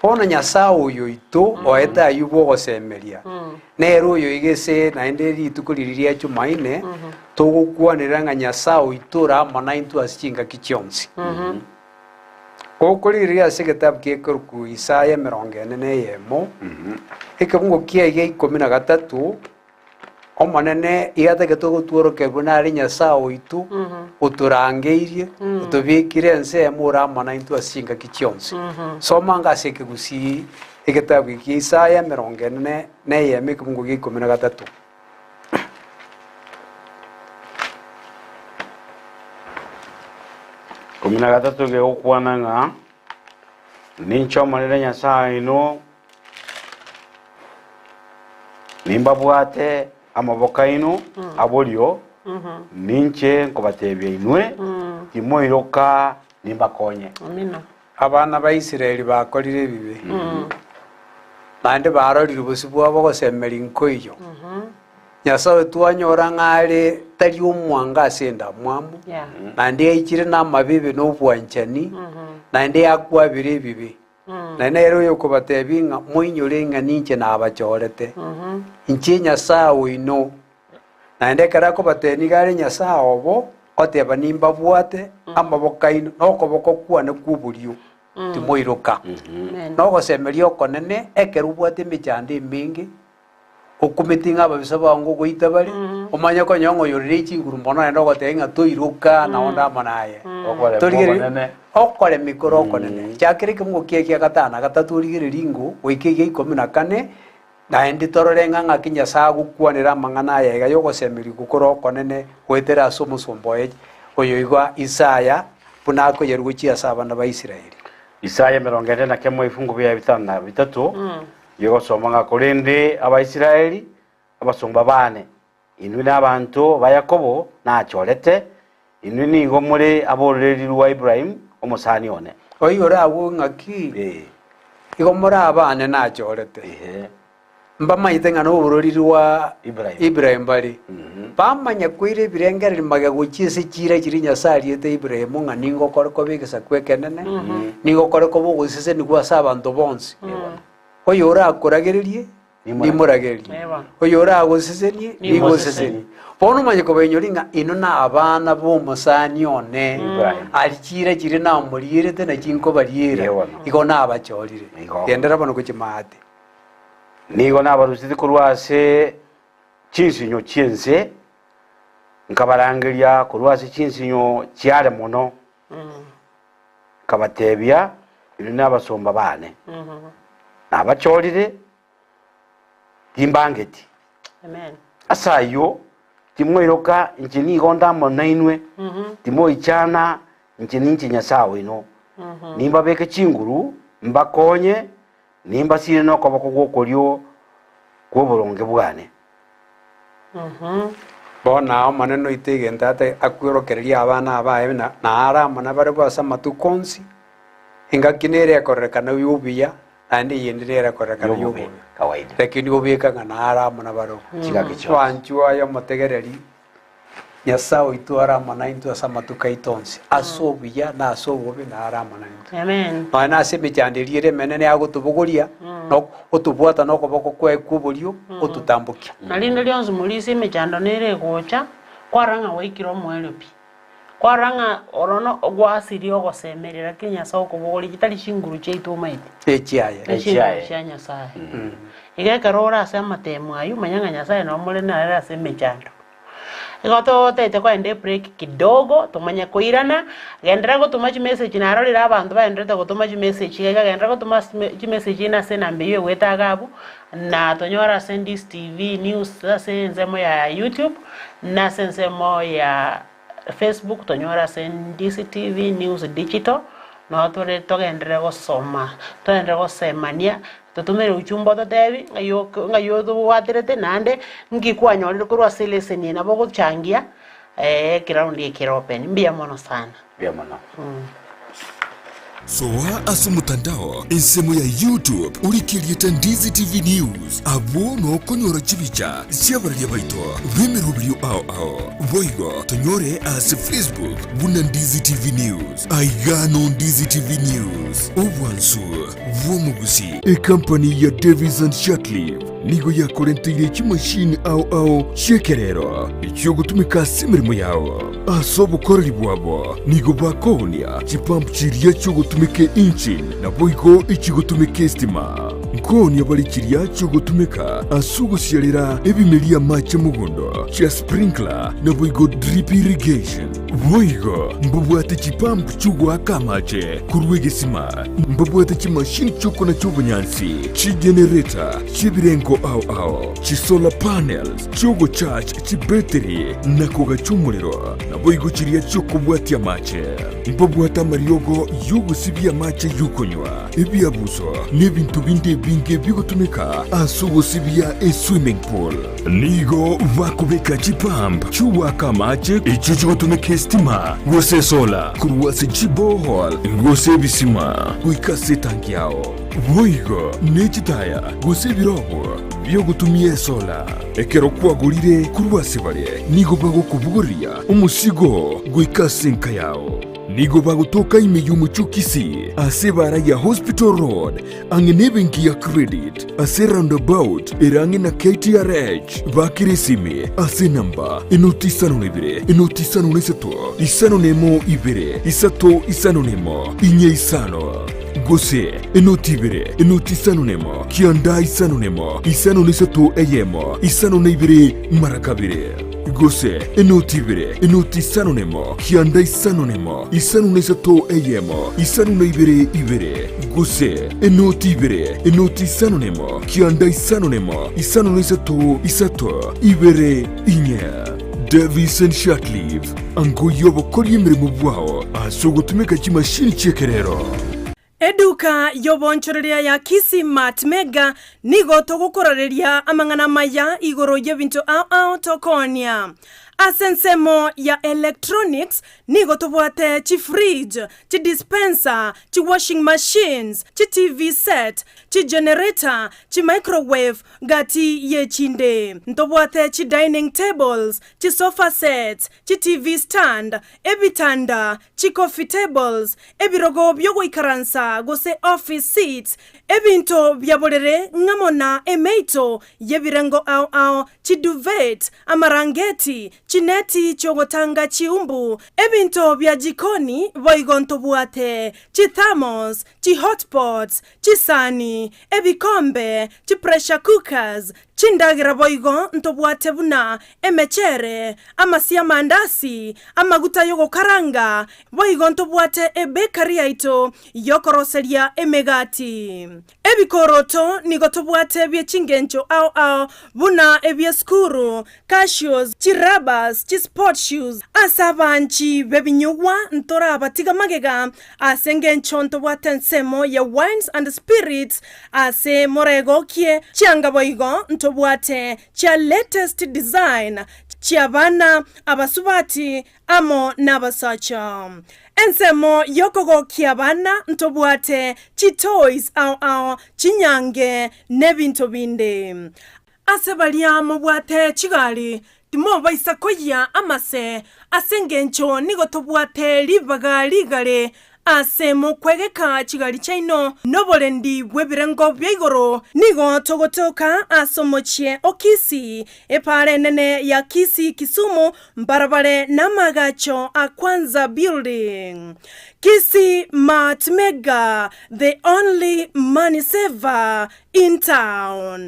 bono nyasaye uyu itu oeta ayubo gosemeria nero uyu igese naende ritukuririria chumaine tugukwanira nga nyasaye uitura mana into asichinga kichonsi okuririria segetabu kiekoruku Isaya 41 ikungo kiege 13 omanene igateke tugutworoke bunari nyasaye uitu uturangeirie utubikire nsemo ramana into asichinga kichonsi soma ngaseke gusi igetabu ki Isaya 41 ikungo ki 13 13 ge okwana nga nincho manera nyasaye ino nimba bwate amaboka ino abolio ninche nkobatebya inwe timoiroka nimba konye amina abana ba Isiraeli bakorire bibe bande barorire busi bwabo gosemera inkoiyo nyasaye twanyora ngare tari umwanga asenda mwamu nande yikire n'amabibe n'obwanchani nande yakwabire bibe nane rero yuko batebinga muinyure nga ninche nabachorete inchi nyasaye ino nande karako bateni gare nyasaye obo oteba nimba bwate amaboka ino nokoboko kwane kuburio timoiroka nogosemeria okonene ekerubwate michande mingi okumitinga ababisa bango goita bari omanya ko nyongo yorire chinguru mbona ndo gotenga toiruka na onda manaye okore mikoro okonene chakire kimgo kieke gatana gataturigire ringo wikege 14 na endi tororenga ngakinya sagu kwanira mangana yega yogosemeri gukoro okonene wetera somusombo oyo igwa Isaya punako yeruchi asabana ba Isiraeli Isaya 41 ifungu bya 5:3 yego soma nga kolende abaisiraeli abasomba bane inwe n'abantu ba Yakobo nacholete inwe ningo muri aboreri rwa Ibrahim omusani one oyora awo ngaki igomora abane nacholete mba maitenga no borori rwa Ibrahim bari bamanya kwire birengere limaga guchise chira kiri nyasariete Ibrahim nga ningo korko bigesa kwekenene ningo korko bugusise ni kwa sabantu bonsi oyora akoragererie nimuragerie oyora agosesenie nigosesenie bono manye ko benyoringa ino na abana bo musani one alikire kire na muriyerete na kinko bariyera iko na abachorire gendera bono kuchimate nigo nabarusiti kurwase chinsinyo chense nkabarangiria kurwase chinsinyo cyare muno kabatebya ino nabasomba bane abachorire timbangeti amen asayo timwiroka injini gonda monainwe timo ichana injini nyasawe no nimba beke chinguru mbakonye nimba sire no kobako gokoryo kuboronge bwane bona maneno itegenda ate akwirokereria abana abaye na ara mana bare basa matukonsi ingakinere akorekana yubiya andi yendirera korekana yubo kawaida lakini ubika ngana ara mana baro kigakicho wanchwa yo mategereri nyasawe itwara mana into asama tukaitonsi asobiya na asobobe na ara mana into amen mana se michandirire menene agutubuguria no utubwata no koboko kwe kuburio ututambukia nalinde lyonzu mulisi mechando nere gocha kwaranga waikiro mwelopi kwaranga orono gwasirio gosemerera kinya so kubuguri kitali shinguru cheitu maiti echiaye shanya sai igekarora asema temu ayu manyanga nyasaye no mule na era se mechando igoto tete kwa ende break kidogo tumanya kuirana gendera go tumachi message na arorira abantu baendete go tumachi message gega gendera go tumachi message na sena mbiye weta gabu na tonyora Sendis TV news sensemo ya YouTube na sensemo ya Facebook tonyora Sendis TV news digital no tore togendera go soma togendera go semania tutumire uchumbo to devi ngayo to waterete nande ngikwanyolire kurwa seleseni na bogo changia ground yekiropen mbia mono sana mbia mono. Soa asu mutandao insemo ya YouTube ulikirie Tandizi TV News abo no konyora chibicha siabaria baito vimerubrio ao voigo tonyore as Facebook Bunandizi TV News aigano Ndizi TV News obwansu vomugusi a company ya Davis and Shatliff nigo ya korentire chimashini ao shekerero ichyo gutumika simirimo yao asobo korri bwabo nigo bakonia chipamp chiria cyo gutumike engine na boigo ichigotumike stima nkoni abalikiria cyo gutumika asugusyalira ebimelia mache mugondo cha sprinkler na boigo drip irrigation boigo mbubwate chipamp chugwa kamache kurwegesima mbubwate chimashini choko na chobunyansi chi generator chibirengo ao chi solar panels chogo charge chi battery na koga chumuliro na boigo chiria choko bwati amache mbubwata mariogo yugo sibia mache yukonywa ebiabuso n'ebintu bindi binge bigutumika asugo sibia swimming pool nigo vakubeka chipamp chuwaka mache icho chigutumika stima gose sola kuruwase chibohol gose bisima guikase tanki yao boigo nechitaya gose birobo byo gutumie sola ekero kwagurire kuruwase bare nigo bagukubuguria umusigo guikase nka yao nigo bagutoka imeyumu chukisi ase bara ya Hospital Road angenebenki ya credit ase roundabout erange na KTRH bakirisime ase namba inotisano neseto isano nemo ibere isato isano nemo inye isano gose inotisano nemo kianda isano nemo isano neseto eyemo isano neibere marakabire gose enoti sanonemo kianda sanonemo isanu nesato eyemo isanu neibere gose enoti sanonemo kianda sanonemo isanu nesato isato ibere inya Davis and Shatliff ango yobo kori emirimo bwao asogotumika chimashini chekerero Eduka yobonchoreria ya Kisi Mart Mega nigo togukoreria amangana maya igoro yebintu ao tokonia. Asensemo ya electronics nigo tobwate chi fridge, chi dispenser, chi washing machines, chi TV set, chi generator, chi microwave gati ye chinde. Ntobwate chi dining tables, chi sofa sets, chi TV stand, ebitanda, chi coffee tables, ebirogo byogo ikaransa gose office seats, ebinto byabolere ngamona emeito yebirengo ao chi duvet, amarangeti, chineti chogotanga chiumbu, ebinto bya jikoni boigonto buate, chi thermos, chi hotpots, chi sani, ebikombe, chi pressure cookers, chindagira boigo ntobuate buna emechere, amasia mandasi, amaguta yogo karanga, boigo ntobuate bakery aito yokoroseria emegati. Ebikoroto nigo tobuate bye chingencho ao buna ebye skuru, cashews, chirabas, sport shoes, asabanchi bebinyugwa ntora batiga magega, asengencho ntobuate nsemo ya wines and spirits, ase morego kie chianga boigo ntobuate chia latest design chia bana abasubati amo nabasacha. Ensemo yokogo kiabana ntobuate chi toys ao chinyange nebinto binde. Asebalia mobwate chigali timo baisakoya amase asengencho nigo tobuate libaga ligale asemo kwegeka chigali chaino nobolendi bwebirengo byaigoro nigo togotoka asomochie okisi epare nene ya Kisi Kisumu mbarabare namagacho akwanza building. Kisi Mart Mega, the only money saver in town.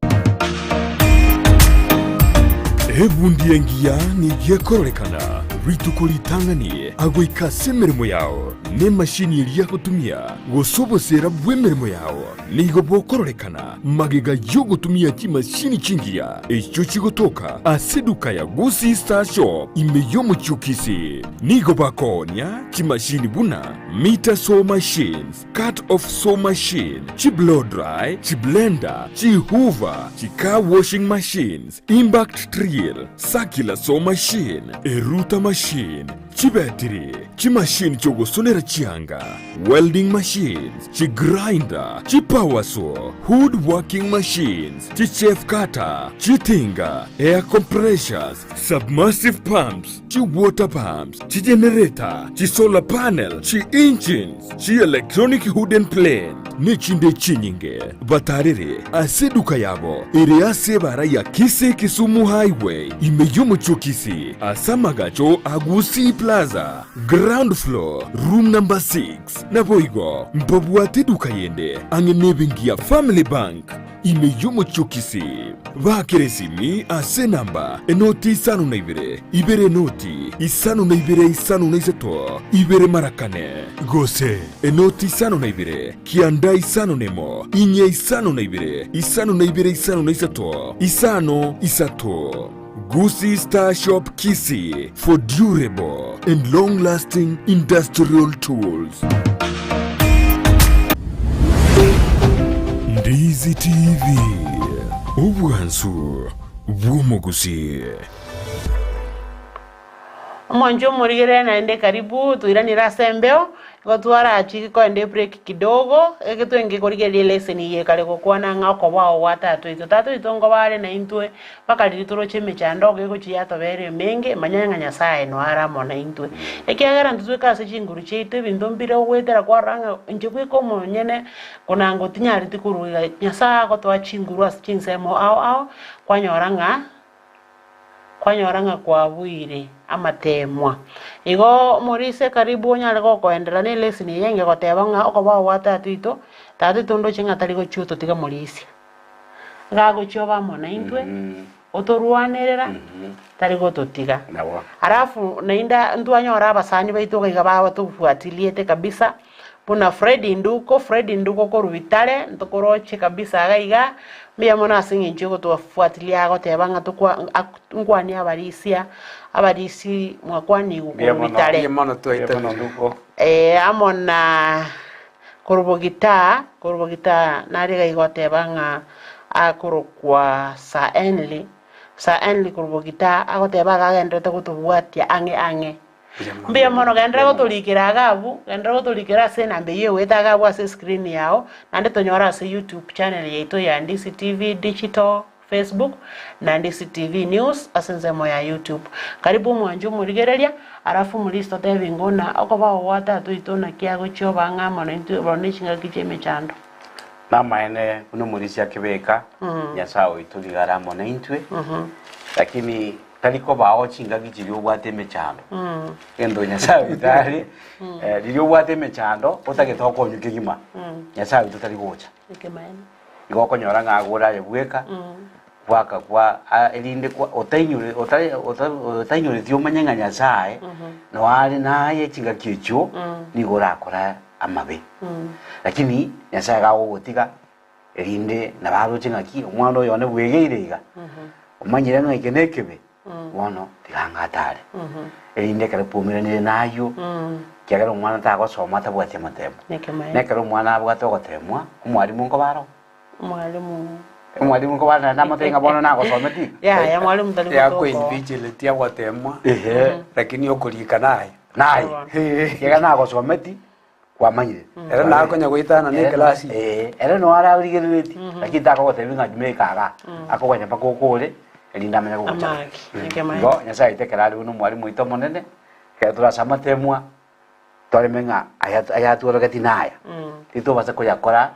Ebundiengia ni yekorekana rituko ritang'anie agoika ase emeremo yao ne mashini iria gotumia gosobosera bw'emeremo yao nigo bokororekana magega yo gotumia chimashini chingiya echo chigotoka ase eduka ya Gusii Star Shop ime yo mochiokisi nigo bakonia chimashini buna meter saw machines, cut off saw machine, chi blow dry, chi blender, chi hoover, chi car washing machines, impact drill, circular saw machine, eruta machine, chi battery, chi machine chogosonera chianga, welding machines, chi grinder, chi power saw, wood working machines, chi chef cutter, chi tinga, air compressors, submersive pumps, chi water pumps, chi generator, chi solar panel, chi engines, chi electronic hidden plane, ni chinde chinyinge, batarere, ase duka yabo, ere ase bara ya Kisii Kisumu Highway, imeyomo chokisi, asamagacho Gusii Plaza, ground floor, room number 6, na boigo, mpabuate duka yende, angene bengi ya Family Bank, imeyomo chokisi, bakeresimi ase namba, enoti isanu na ibere noti, isanu na isato, ibere marakane, gose, enoti isanu na kianda isanu nemo, inye isanu na isanu na isato, isano isato. Gusii Star Shop Kisii for durable and long-lasting industrial tools. Ndizi TV, obwansu bw'omu-Gusii. Mwanjo murigere naende karibu tuiranira sembeo gotwara achiki ko ende break kidogo eketwenge korigere lesson ye kale gokwana ngako bao watatu ito ngobare na intwe bakali turo cheme chando gego chiyato bere menge manyanga nyasaye no aramo na intwe ekiagara ntuzwe kase chinguru cheite bindombira gwetera kwaranga njekwe ko monyene konango tinyari tikuru nyasaye gotwa chinguru as chinsemo ao kwanyoranga kwa bwire amatemwa igo murise karibu onyale gokoendera ne lesson yenge gotebanga okoba watatu ito tatu ndo chinga taligo chuto tiga murisi gago choba mona intwe otorwanerera taligo totiga arafu nainda ntwanyora abasani baito gaiga bawa tufuatiliete kabisa puna Fred Nduko ko rubitare ntokoroche kabisa gaiga mbia mona asingi njoko tuwafuatilia gotebanga tukwa ngwani abarisi mwakwani rubitare amona korubogita nari gaigotebanga akorokwa sa enli korubogita agotebaga gendete kutubuatia ange mbia mono gendera gotulikira sena mbe yewe tagabwa se screen yao nande tonyora se YouTube channel yeito ya Ndisi TV Digital Facebook na Ndisi TV News asenzemo ya YouTube karibu mwanju murigereria arafu mulisto tevingona okoba watatu itona kiago choba ngamo na into ronishinga kicheme chando nama ene kuno murisi akibeka nyasao ituligara mo na intwe lakini taliko bao chinga gijirio bwate mechando endo nyasawe itari lirio bwate mechando otagethoko nyukigima nyasawe tutari gocha ikemaena igoko nyora ngagura yebweka waka kwa elinde kwa otainyure thio manyanga nyasaye no ari naye chinga kicho nigora kora amabe lakini nyasaye gawo gotiga elinde na baro chinga ki omwana yone bwegeirega omanyira ngekenekebe wono tigangatare elinde kare pumirane nayo kiagara omwana tago soma tabwate matemo nekero omwana abwato gotemwa omwalimu ngobaro mwalimu ngobaro na matenga bono nago someti ya mwalimu tali ya ko individuality abwatemwa lakini okurika naye kiagara nago someti kwa manyire era nako nyagoitana ne class era no ara urigereti lakini tako gotebinga jimekaga akoganya pakokore elinda menya gocha ngo nyasa itekerali uno mwalimu ito monene ke turasama temwa toremenga ayatuoro gatinaya tito basa koyakora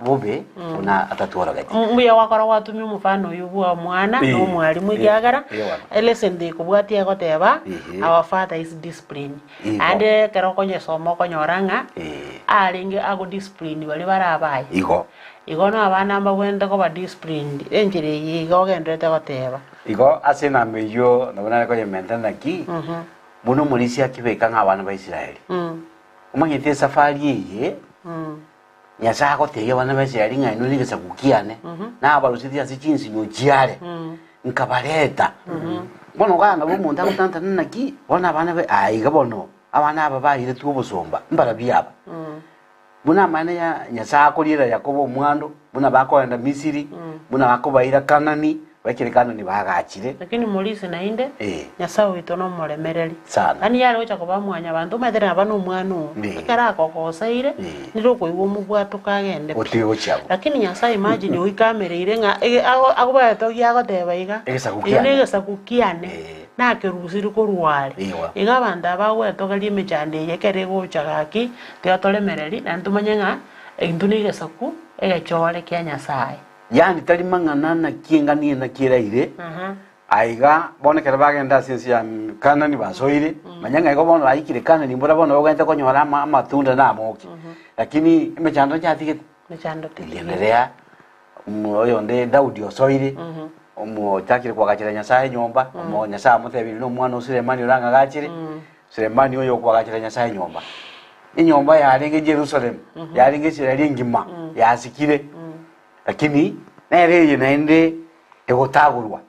bobe una atatuoro gati mbuya wakora watumi mufano yubu mwana no mwalimu igagara elesende kubwatia goteba our father is discipline ande kero konye somo konyoranga alinge ago discipline bali barabaye igo no abana mbagwenda ko ba disciplined enjire yigo gendete goteba igo asena meyo nabona ko yementa naki muno mulisi akibeka ng'abana ba Israeli umanyite safari ye Nyasaye agoteye abana ba Israeli ng'aino nigesa gukiane n'abarusithi ase chinsi nyochiare nkabareta bono gana bo muntu agotantana naki bona abana be aiga bono abana aba bahire tu obusomba mbara byaba buna mana ya Nyasaye akorira Yakobo omwando buna bakoenda Misiri buna bakobaira Kanani bakire Kanani bagachire lakini mulisi nainde Nyasaye wito no muremereri sana ani yale ocha kuba mwanya abantu mathera abana omwano ikara akokosaire niro koigwo mubwato kagende otigo chabo lakini Nyasaye imagine uikamereire nga agoba togia goteba iga egesa kukiane na kerusiri korware iga banda bawe togalie mechande yekere gocha gaki tiatolemereri na ntumanyenga egintuni gesaku egechore kya Nyasaye yani tali mangana na kiengani na kiraire aiga bonekera bagenda sinsi ya Kanani basoire manyanga igo bono aikire Kanani mbora bono bagenda konyora amatunda na amoki lakini imechando chathige mechando tiendelea moyo nde Daudi osoire omo takire kwagachira Nyasaye nyomba omo Nyasaye mutebiri no mwana Sulemani uranga gachire Sulemani oyo kwagachira Nyasaye nyomba inyomba yaringe Jerusalem yaringe Israeli ngima yasikire lakini nereye naende egotagurwa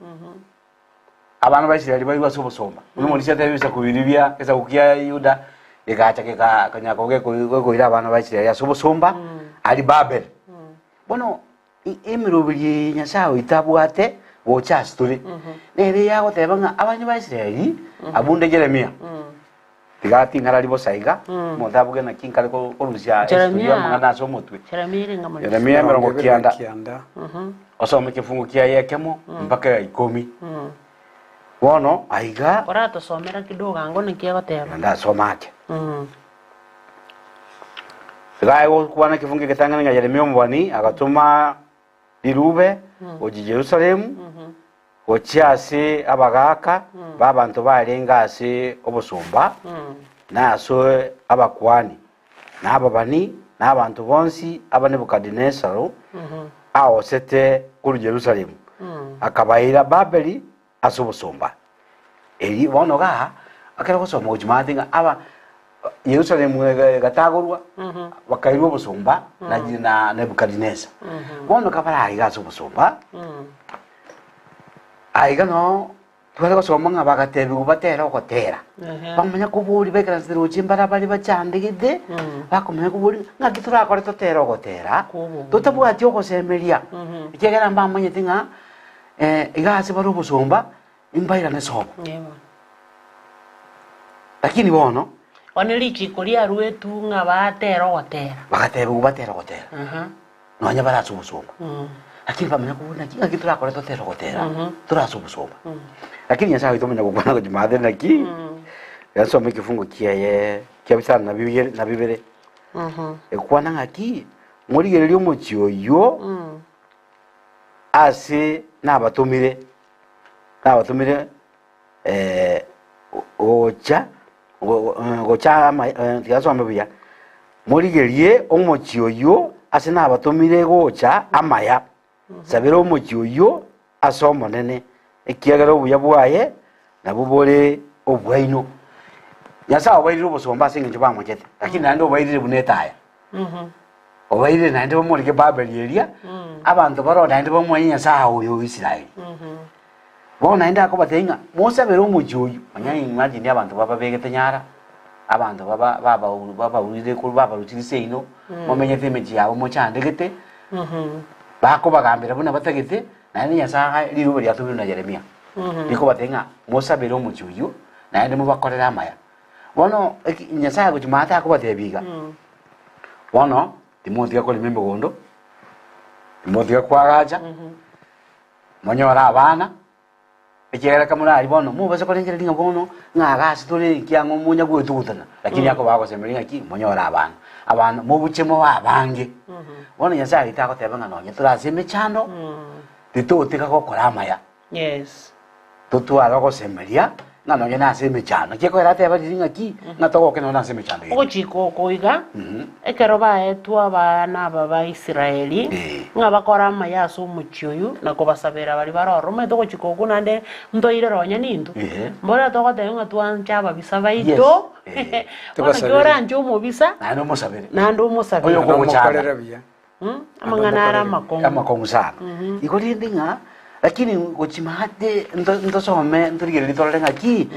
abana ba Israeli bari basobosoma uno muri cyata bisa kubiribya kesa kukia Yuda egacha keka kanyakoge ko ira abana ba Israeli asobosomba ali Babel bono emirubiri Nyasaye itabwate wocha story nere yago tebanga abanya ba Israeli abunde Jeremia tigati ngarali bosaiga modabuge na kinkale ko rusya studio mangana so mutwe Jeremia mirongo kianda osome kifungu kia yekemo mpaka ya 10 wono aiga ora to somera kidogo ngone kia goteba nda somake Gayo kuana kifungu kitangana nga Jeremia mwani agatuma Dirube oji Jerusalem ochiase abagaka babantu barengase obusumba naso abakwani nababani nabantu bonsi abanebukadinezaro aho sete kuri Jerusalem akabaira Babeli asobusumba eri bonoga akara gusoma ujumadinga aba Jerusalem gatagurwa bakairwa obusumba na Nebukadineza bono kabara aigaso obusumba aiga no twale gusoma nga bagatebi kubatera okotera bamanya kuburi bekara zero chimbara bali bachandegide bakomenya kuburi nga gitura kore totera okotera totabwati okosemeria ikegera mbamanye tinga igase baro busomba imbaira ne sobo lakini bono onelichi kolia rwetu nga batera okotera bagatebi kubatera okotera nonya baratsu busomba lakini bamenya kubona kinga gitura kore totera okotera turasu busomba lakini Nyasaye itomenya kugwana ko jumadhe naki yasome kifungo kiaye kyabisana na bibere ekwana ngaki muri gerero mucyoyo ase nabatumire ocha ama yasome bya muri gerie omucyoyo ase nabatumire gocha amaya sabero omucyoyo asomo nene ekiagara obuya bwaye nabubole obwaino Nyasaye obairire obusomba singe njo bamwachete lakini nande obairire bunetaya obairire nande bomulike Babeli eria abantu baro nande bomwanya Nyasaye oyo Israeli bona nande akobatenga mosabero omujoyo manyani imagine abantu baba begete nyara abantu baba urire ko baba rutirise ino momenyete meji yabo mochandegete bako bagambira buna batagete nani Nyasaye lirubo lya tubiri na Jeremia niko batenga mosabero omujoyo nande mubakorera amaya wono Nyasaye gujumata akubatebiga wono Timothy akole membe gondo Timothy akwagaja monyora abana ekera kamura ali bono mubaze kolengera linga bono ngagasi tole kyango munya gwetutana lakini yako bako semelinga ki monyora abana mubuchemo abange wono Nyasaye itako tebanga no nyatura seme chando tito tika ko koramaya yes tutu aloko semelia ngano ngena seme chano ke ko rate ba dinga ki ngato ko keno na seme chano Ogo chiko koiga. Ekero baetwa abana baba Israeli. Nga bakora amayaso omochioyu na kobasabera bari baroro. Omaete ogo chiko kunande ntoire ronya nindu. Mbora togote nga twancha ababisa baito. Bono kiora ncho omobisa. na no mosabere Nando omosabera. Oyo ko Mukorera buya. Amang'ana ara amakongo. amakongu sana iko ndinga lakini gochimate ndo some nturigere litore ngaki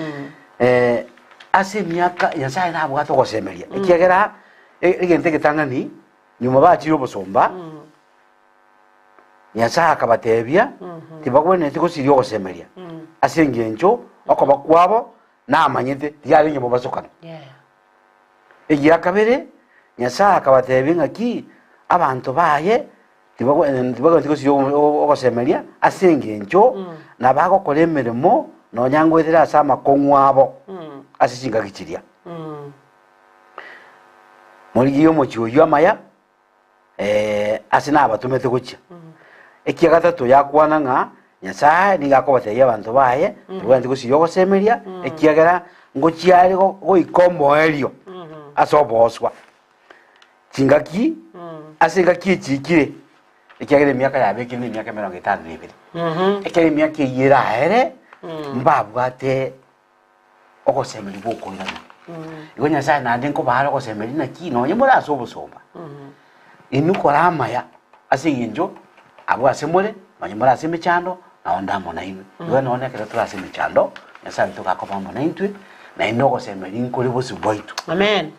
ase miaka yasaye na bwato gosemeria ikiagera igente gitangani nyuma bachiro bosomba yasaye akabatebia tibagwene tikusirio gosemeria ase ngencho okoba kwabo na amanyete yari nyuma basokana igira kabere yasaye akabatebia ngaki abantu baye tibagwene tikusirio gosemeria ase ngencho na bagokora emeremo nonyangwethera ase amakongu abo ase chingagichiria morigi omochioyo amaya ase nabatumete gochia ekia gatatu yakwana ng'a nyasaye nigakobategia abantu baye tibagwene tikusirio gosemeria ekiagera ngochiare goikomoerio ase oboswa chingaki ase ngaki echikire ekiagera emiaka yabekire emiaka 52 ekere emiaka eyeraere mbabwate ogosemeri bokoirana igo nyasaye nande nkobara ogosemeri naki nonye muri ase obosomba inukora amaya ase engencho abo ase more nonye muri ase emechando nao ndamo nainwe igo none ekero turi ase emechando nyasaye togakobamo naintwe naino ogosemeri nkore bosi bwaitu Amen.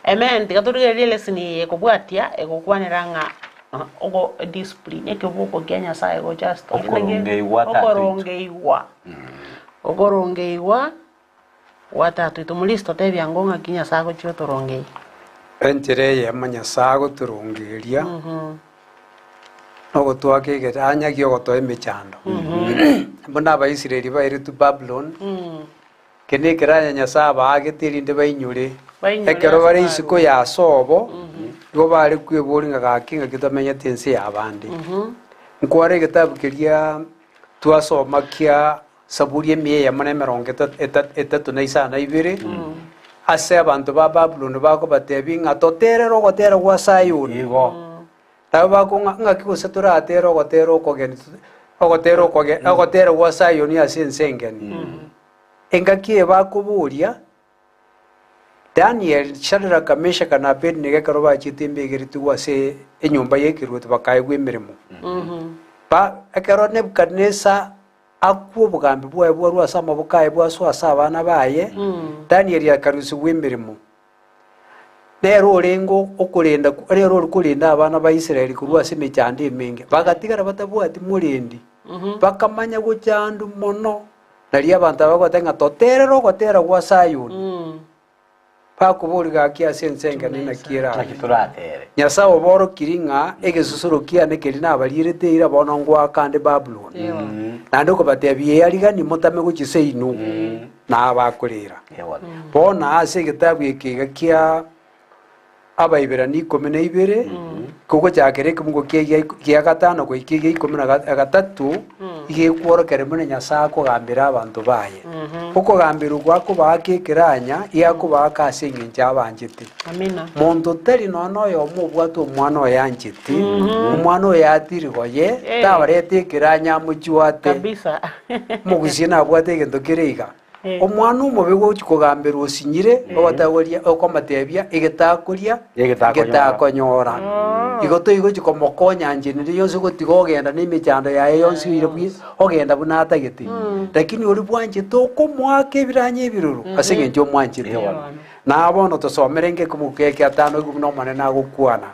Amen. Tikaturigereria lesoni ekobwatia egokwanera ng'a ogo discipline ekeboko kia Nyasaye go just okorongeiwa watatu itumulisto tebia ngonga kinya sago chio torongei Enjere ye Nyasaye goturungeria ogotwake geranya gyo gotoe emechando mbona abaisiraeli baire tu Babylon kene keranya Nyasaye bagetirinde bainyure ekero bare isiko ya sobo igo bare kweboringa gakinga kitamenyete ense yabandi nkware gitabu kiria twasoma kia Saburi emie ya mane 32 ase abantu ba Babylon bako batebi nga toterero gotera gwa Sayuni igo tabo bako nga kigusetura atero gotero kogeni ogotero gwa Sayuni ase ensengeni engakie bakuburia Daniel Shadraka Meshaka na Abednego karo bachitimbegeriti gwase enyumba yekiruti bakaigwa emirimo ba ekero Nebukadneza akuo bugambi bwae bwa sama bukae bwa so asabana baye Daniel yakarusibwa emirimo nero orengo okulinda rero okulinda abana ba Israeli kurwa sime cyande emenge bagatigara batabwati murendi bakamanya gucyandu mono nari abantu abagotenga toterero gotera gwa Sayuni pakuburiga kia sensenga nina kira kituratere Nyasaye oboro kiringa egesusuro kia nekeri nabalirete ira bono ngwa kande Babylon nando ko batebiye arigani motame guchiseinu na bakurira bona ase gitabu ekiga kia abaibirani 12 kuko cyakereke mungo kia gatano ko ikiga 13 igekworo mune Nyasaye ko gambira abantu baye kuko gambira gwako bakekiranya iyako bakase nginja abanjiti amina muntu teri nono yo mubwato omwana oyanjiti omwana oyatirigoye tabarete kiranya muchuate kabisa mugusina bwate gento kireiga omwana umubego kugambira osinyire obatagoria okomatebia igetakuria igetakonyora igoto igo chikomokonya njiniri yonse gotigogenda n'imechando yae yonse irabwi ogenda bunata giti lakini uri bwanje toko mwake biranye biruru asenge njo mwanje na bono tosomerenge kumukeke atano guno manena gukwana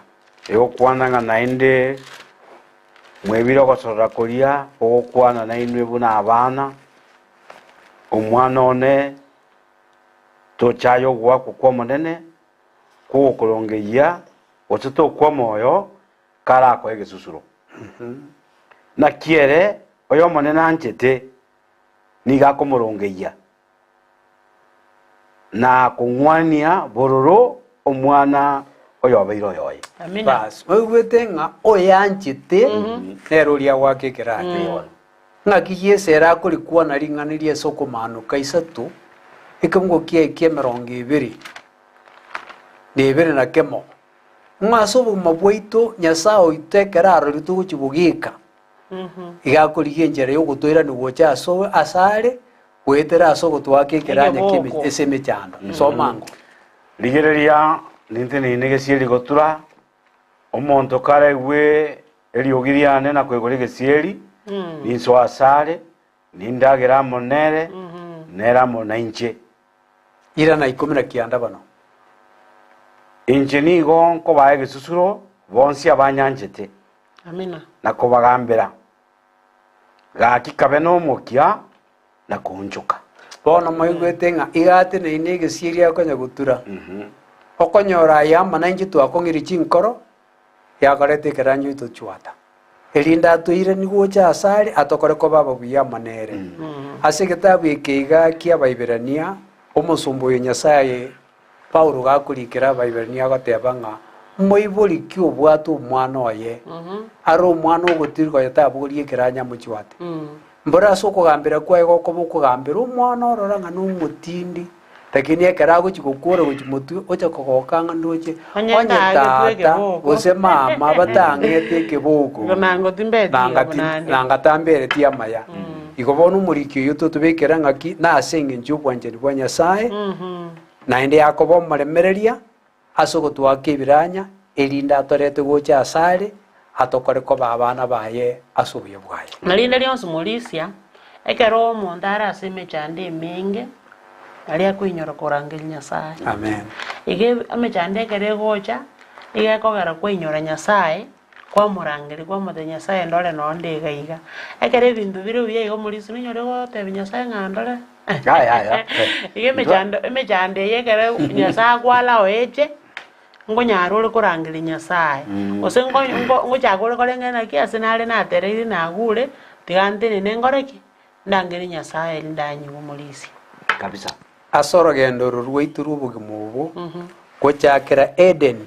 egokwana nga nainde mwebiro gosorora koria ogokwana nainwe buna abana omwana one tochayo gwako kwa monene kuokolongeia otuto kwa moyo kara ko egesusuro na kiere oyo monene anchete niga komorongeia na kungwania bororo omwana oyo abairo yoye amina bas ogwete nga oyanchite neroria gwake kirate ng'aki yesera akorikuona ring'ana ria esokomanuka isatu ekemgokia ekia 20 na 2 na kemo ng'ase obogima bwaito nyasaye oito ekero arori togochibogika igakorigia enchera yogotoirani gwocha asoe asare gwetera ase ogotwaka ekeranya ase emechando somango rigereria ninte nine gesieri gotura omonto karegwe eriogi riane na kwegora egesieri ninso asare nindagera amonere nera mona inche ira na 19 bano inche nigo nkobae gesusuro bonsi abanyanchete amina na kobagambera gaki kabe nomokia na kunjuka bono moigwete ng'a igate neine egesieri akonya gotura okonyora yama na inche twakong'eri chinkoro yakorete ekeranyo itochwata erinde atoire nigwocha asare atokore koba ababuya amanere ase egetabu eke iga kia Abaibirania omosombo oyo Nyasaye Paulo gakorikera Abaibirania agoteba ng'a moiboriki obwate omwana oye are omwana ogotirwa yatabogorie ekeranya mochwate mbora ase okogambera kwaye gokoba okogambera omwana orora ng'a nomotindi lakini ekero agochi gokora gochi motwe ocha kogoka ng'a ndoche onye tata gose mama batang'ete ekeboko nangatambereti amaya igo bono omoriki oyo totobekera ng'aki nase eng'encho obwanchani bwa Nyasaye naende yakoba omoremereria ase ogotwaka ebiranya erinde atorete gocha asare atokore koba abana baye ase obuya bwaye narinde rionsi morisia ekero omonto are ase emechando emenge ari akwinyora korangeri Nyasaye amen ige emechando ekero egocha igekogera kwinyora Nyasaye kwamorangeri kwamote Nyasaye ndore nonde igaiga ekero ebinto bire obuya igo morisi ninyore goteba Nyasaye ng'a ndore ige emechando eye ekero Nyasaye akwala oeche ngonyara ore korangeri Nyasaye ose ngochaka ore koreng'ana naki ase nare natereire nagure tigante nengoreki ndangeri Nyasaye ndanyiwa morisi kabisa ase orogendo oro rwaitu rwa obogima obo gochakera Eden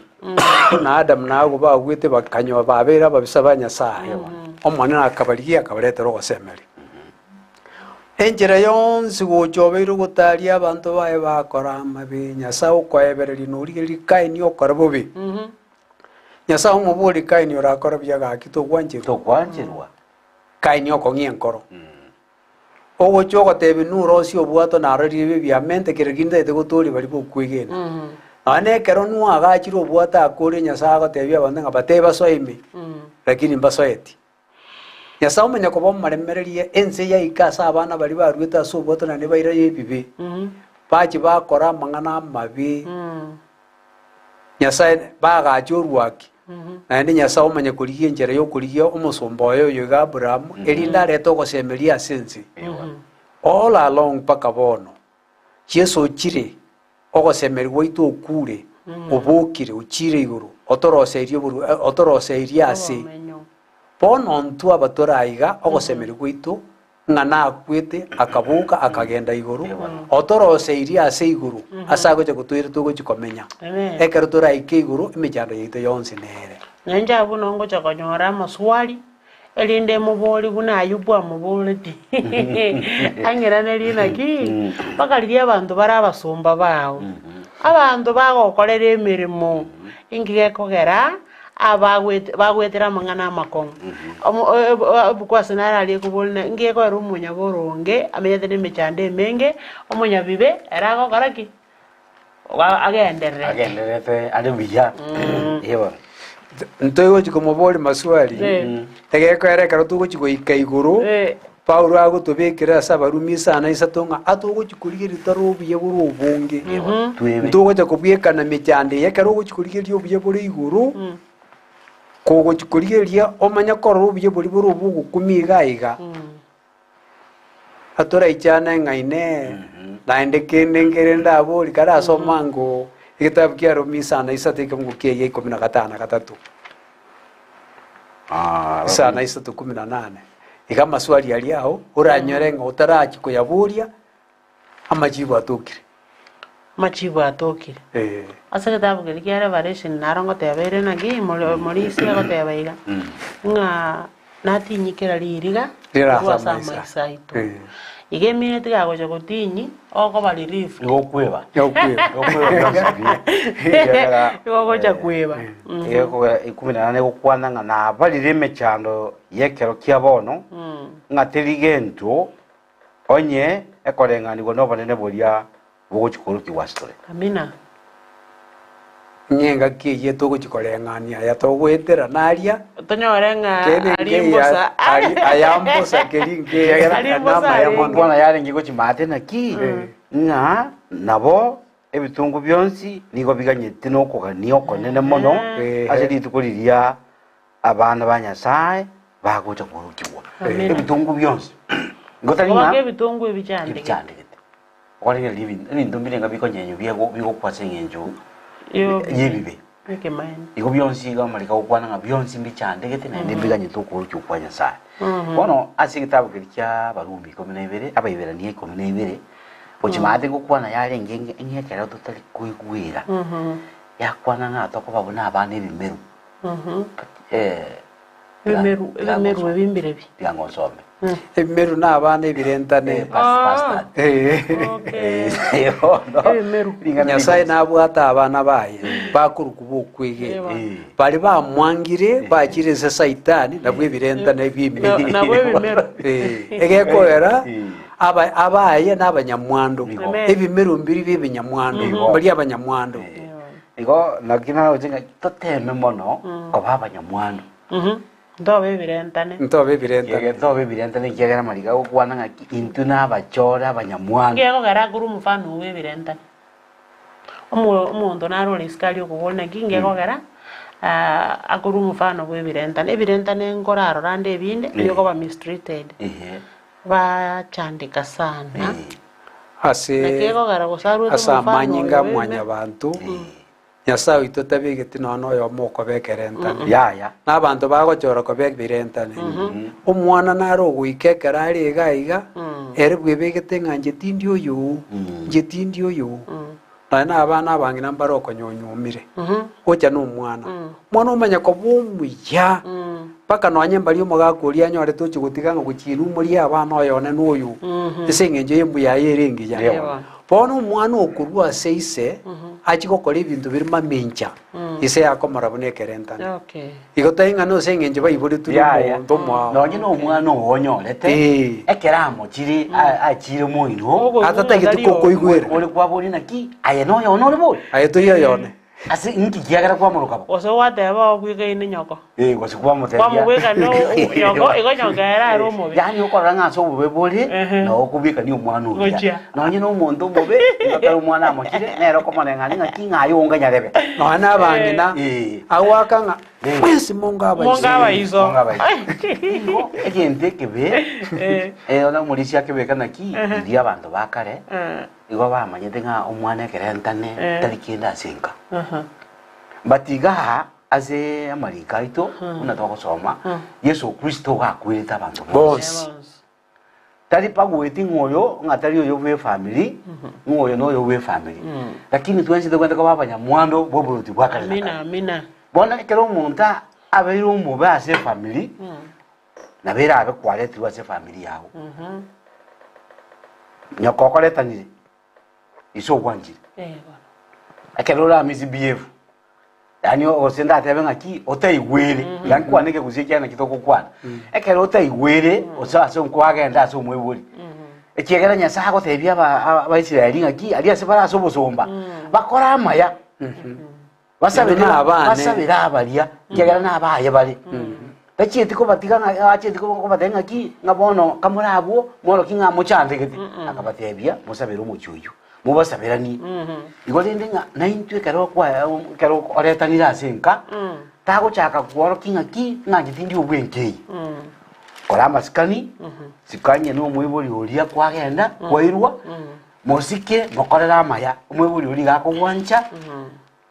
na Adamu nago bagwete bakanywa babera babisa ba Nyasaye omwana nakabarigia akabaretera ogosemeri enchera yonsi gochobeire gotaria abanto baye bakora amabe Nyasaye okoebereri norigeri Kaini okora bobe Nyasaye omobori Kaini orakora biagaki togwancherwa Kaini okong'ia enkoro ogocha ogotebi nurosi obwato narorie bibiamente kereginde gotori bari bokwegena ane ekero nwagachire obwato akore Nyasaye agotebia abanto ng'a bateba soime lakini mbasoeti Nyasaye omenya koba omoremererie ense yaika ase abana bari barwete ase obwato nane baira ebibe bachi bakora amang'ana amabe Nyasaye bagacha orwaki naende Nyasaye omanya korigia enchera yokorigia omosomba oyo iga Aburahamu erinde arete ogosemeria ase ense all along mpaka bono Yesu ochire ogosemeri gwaito okure obokire ochire iguru otoroseirie ase bono ntwe abatoraiga ogosemeri gwaito ng'a nakwete akabuka akagenda iguru otoroseirie ase iguru ase agocha gotoire togochi komenya ekero toraike iguru emechando yaito yonsi nere nyenja abu nongocha konyora amaswali erinde mobori buna Ayubu amoboreti ang'erane rinaki bakaririe abanto bara abasomba bao abanto bagokorera emeremo ingigekogera bagwetera amang'ana amakong'u obukwase nararie koborina ngigekogera omonyaboronge amenyete emechando emenge omonyabibe era agokora ki agenderete ari buya ewa ntoigochi komobori maswali egekoera ekero togochi goika iguru Paulo agotobekera ase Abarumi isana isato ng'a atogochi korigeria tara obuya bore obonge ntogocha kobwekana mechando ekero ogochi korigeria obuya bore iguru kogochi korigeria omanya korora obuya bori bore obogokumi iga atoraichana ng'aine naende kende nkere ndabori kare asoma ngo egetabu kia Rumi isana isato ekemogokia 15:3 isana isato 18 iga maswali ari aho oranyore ng'a otarachi koyaboria amachibu atokire ase getabu keri kia Revelation narongo tebeire naki morisi agoteba iga ng'a natinyikira ririga Rirasa rwasa maisa. maisa itu igeminete gagocha gotinyi okoba relief Ngokweba. Yokweba. igogocha kweba Ego 18 gukwana nga na balire mechando yekero kia bono nga terigento onye ekorenganirwa no banene boria bogochikoro kiwastore. amina Nyenga kiye tuguchikoreng'ania ya tugwitira naria tonyore nga kene arimbosa ayambosa keringe nama ya mono Mbona yale ngigo chimate na ki nga nabo ebitungu byonsi nigo biganyete no koganio konene mono ase litukuriria abana banyasaye bagocha kurukibwa ebitungu byonsi ngotari Ngoba nga bitungu ebichande ibicyandegete okorenge living ebintu mbirenga bikonyenyo bigo kwasengenjo yo yebibe ekemaini igo byonsi gamalika gukwana nga byonsi mbicyandegete na ndibiganyete kurukibwa nyasaye bono ase gitabo kirya barumbi 12 abayiberanie 12 ochimate gukwana yale ngekera tutali kuigwira yakwana nga toko babona abana ebimeru ebimeru ebimbire bi byangonsome ebimeru n'abana ebirentane ebimeru nyasaye nabwata abana baye bakuruka bokwige bari bamwangire bakirese saitani nabwo ebirentane by'imimeru nabwo ebimeru egekoera abaye n'abanyamwando ebimeru mbiri by'ebinyamwando bari abanyamwando igo nakina ojinga toteme mono oba abanyamwando ndobe ebirentane ntobe ebirentane yegeto bibirentane kigera malika gukwana nga intu n'abachora abanyamwando ngeko garaguru mfano w'ebirentane omuntu narole iskali okubona ngeko gara akuru mfano w'ebirentane ebirentane ngoraro rande ebinde niyo ba mistreated bachandika sana ase nakeko gara gosaru asamanyinga mwanya bantu nyasaye witũ tabigĩti nono yo moko bekerentane yaya n'abantu bagochora kobek birentane omwana naro gwikekera ari igaiga ere bwebegete nga njetindi oyo na abana abangi nambara okonyonyumire gocha n'omwana mwana omanya kobumuya paka noanye mbari omogakuria anyore tochi gutiga nga guchinu muri abana oyone n'oyo ese ng'enjo embuya yerengiya bono omwana okurwa ase ise achigokora ebintu biri mamencha ise yakomora buna ekerentane igo tainga nose eng'encho baibori turi omonto mwao nonye n'omwana owonyorete ekera amochiri achire moino atatagete kokoigwera ori kwabori naki aye noyona ori bori aye turi oyone ase inki kiagera kwamoroka bo ose wateba ogwikaine nyoko gosi kwamutebia kwamugwika no nyoko igo nyongera ari omobe yani okorora ng'ase obube bori na okubika ni omwana oria nonye n'omonto omobe ngakara omwana amochire nero komoneng'ani ng'aki ng'ayo onga nyarebe nonya n'abang'ina agwaka ng'a mwesi monga abaizo egente ekebe ona omorisia akebeka naki iria abanto bakare igo bamanyete ng'a omwana ekerentane tari kende ase enka batiga ase amarika aito buna twagosoma yesu kristo gakwirete abanto bonse tari pagweti ng'oyo ng'a tari oyo bwe family ng'oyo noyo bwe family lakini twensete kwenda koba abanyamwando boburuti bwakare amina bona ekero omonto abeire omobe ase family nabere abe kwaretirwe ase family yago nyoko okoretanire ise ogwanjire ekero oramisi behave yani osenda atebe ng'aki otaigwere yani kwaneke gusie kiana kitogokwana ekero otaigwere ase nkwagenda ase omwebori ekiegera nyasaye agotebia abaisiraeli ng'aki ari ase bare ase obosomba bakora amaya basabira abaria kiagera n'abaye bare tachieti kobatiga achieti kobatega ng'aki ng'a bono kamorabwo mono king'a mochandegete akabatebia mosabire omochuyu mubasabirani igo rende ng'a naintwe kero oretanire ase enka tagochaka kworoki ng'aki ng'anyetindi obwenkei kora amasikani sikanye n'omwebori oria kwagenda kwairwa mosike mokorera amaya omwebori oria gakogwancha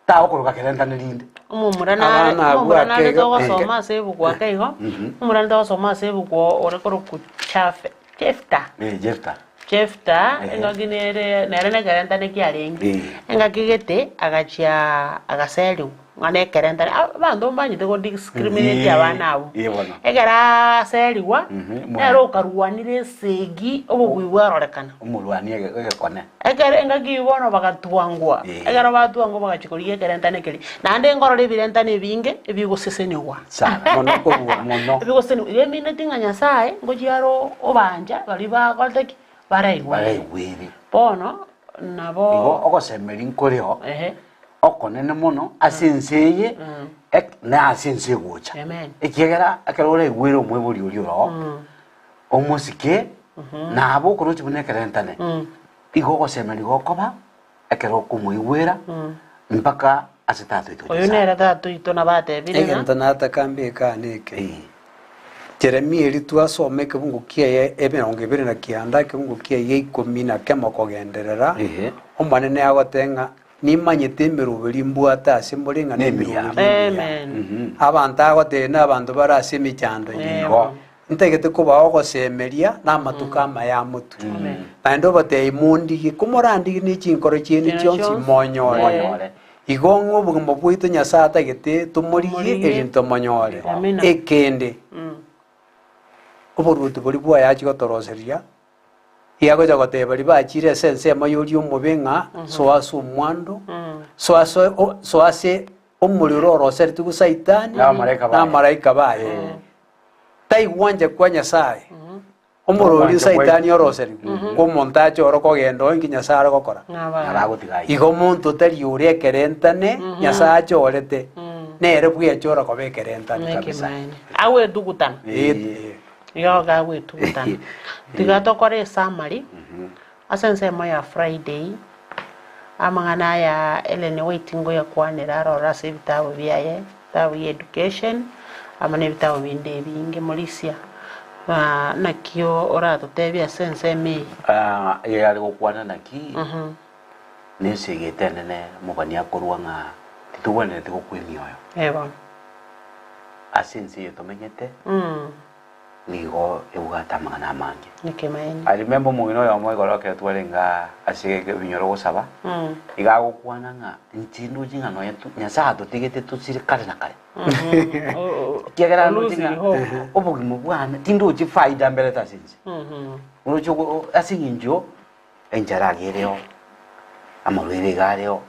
taokoroka kerentane rinde omumurana togosoma ase ebuku ake igo omurana togosoma ase ebuku orekoroku Jefta eng'aki nere nekerentane kiarengi eng'aki gete agachia agaseriwu ngane kerenta abandu mbanyite go discriminate abana abo Bona. egera seriwa nero karuanire segi obugwibwa rorekana Umulwani egekone. egere ngagibona bagatwangwa egera batwangwa bagachikorie kerenta nekeli nande ngorore birenta nebinge ebigoseseniwa Sana mono ko mono. ebigoseseniwa yemine tinganya sae ngojiaro obanja bali bagoteki baraigwa Baraigwire. bono nabo Igo ogosemeri nkoreo. ehe Okonene mono asinseye na asinse gocha. Amen. Ekigera akalora igwiro mwe buri uri ro. Omusike na abo korochi bunekerentane. Igo gosemeri gokoba akero kumwigwira mpaka asitatu ito. oyo nera tatu ito na bate bire egento natakambika neke Jeremia twasome kibungukia ye emirongo ibiri na kianda kibungukia ye 10 na kemo kogenderera omwanene agotenga nimanyite emirubiri mbwata ase mborenga n'emirubiri amen abantu agotena abantu barase emichando nyingo ntegete kuba ogosemeria n'amatuka amaya mutu naende obatei mundi kumorandi n'ichinkoro chieni chionsi monyore igongo obogima bwaitu nyasaye atagete tumorigie erinto monyore ekende oboruti bori bwayachi gotoroseria iagoja goteba ri bachire esense amayori omobe ng'a soase omwando soase omoriro oroseri tigu saitani n'amaraika baye taigwanje kwa nyasaye omorori saitani oroseri omonto achoro kogenda oinki nyasaye arogokora igo omonto tari ore ekerentane nyasaye achorete nere bwechora koba ekerentane kabisa awe dugutana yoga we tugutana tigatokore summary asense moya Friday amangana ya Ellen White ya kwanira rora se bitabo byaye tabu education amane bitabo binde binge Malaysia nakio ora totebya sense me yali gokwana naki nesegetene mugani akorwanga titubone tikokwimioyo eba asense yotomenyete nigo eugata magana amange nikemaini I remember mugino ya mwe goroke twarenga asige binyoro gosaba igago kwana nga ntindu jinga no yetu nyasa tutigete tutsire kale na kale kigera no jinga obugimo bwana tindu ji faida mbere tasinzi urocho asinginjo enjaragereo amarwere gareo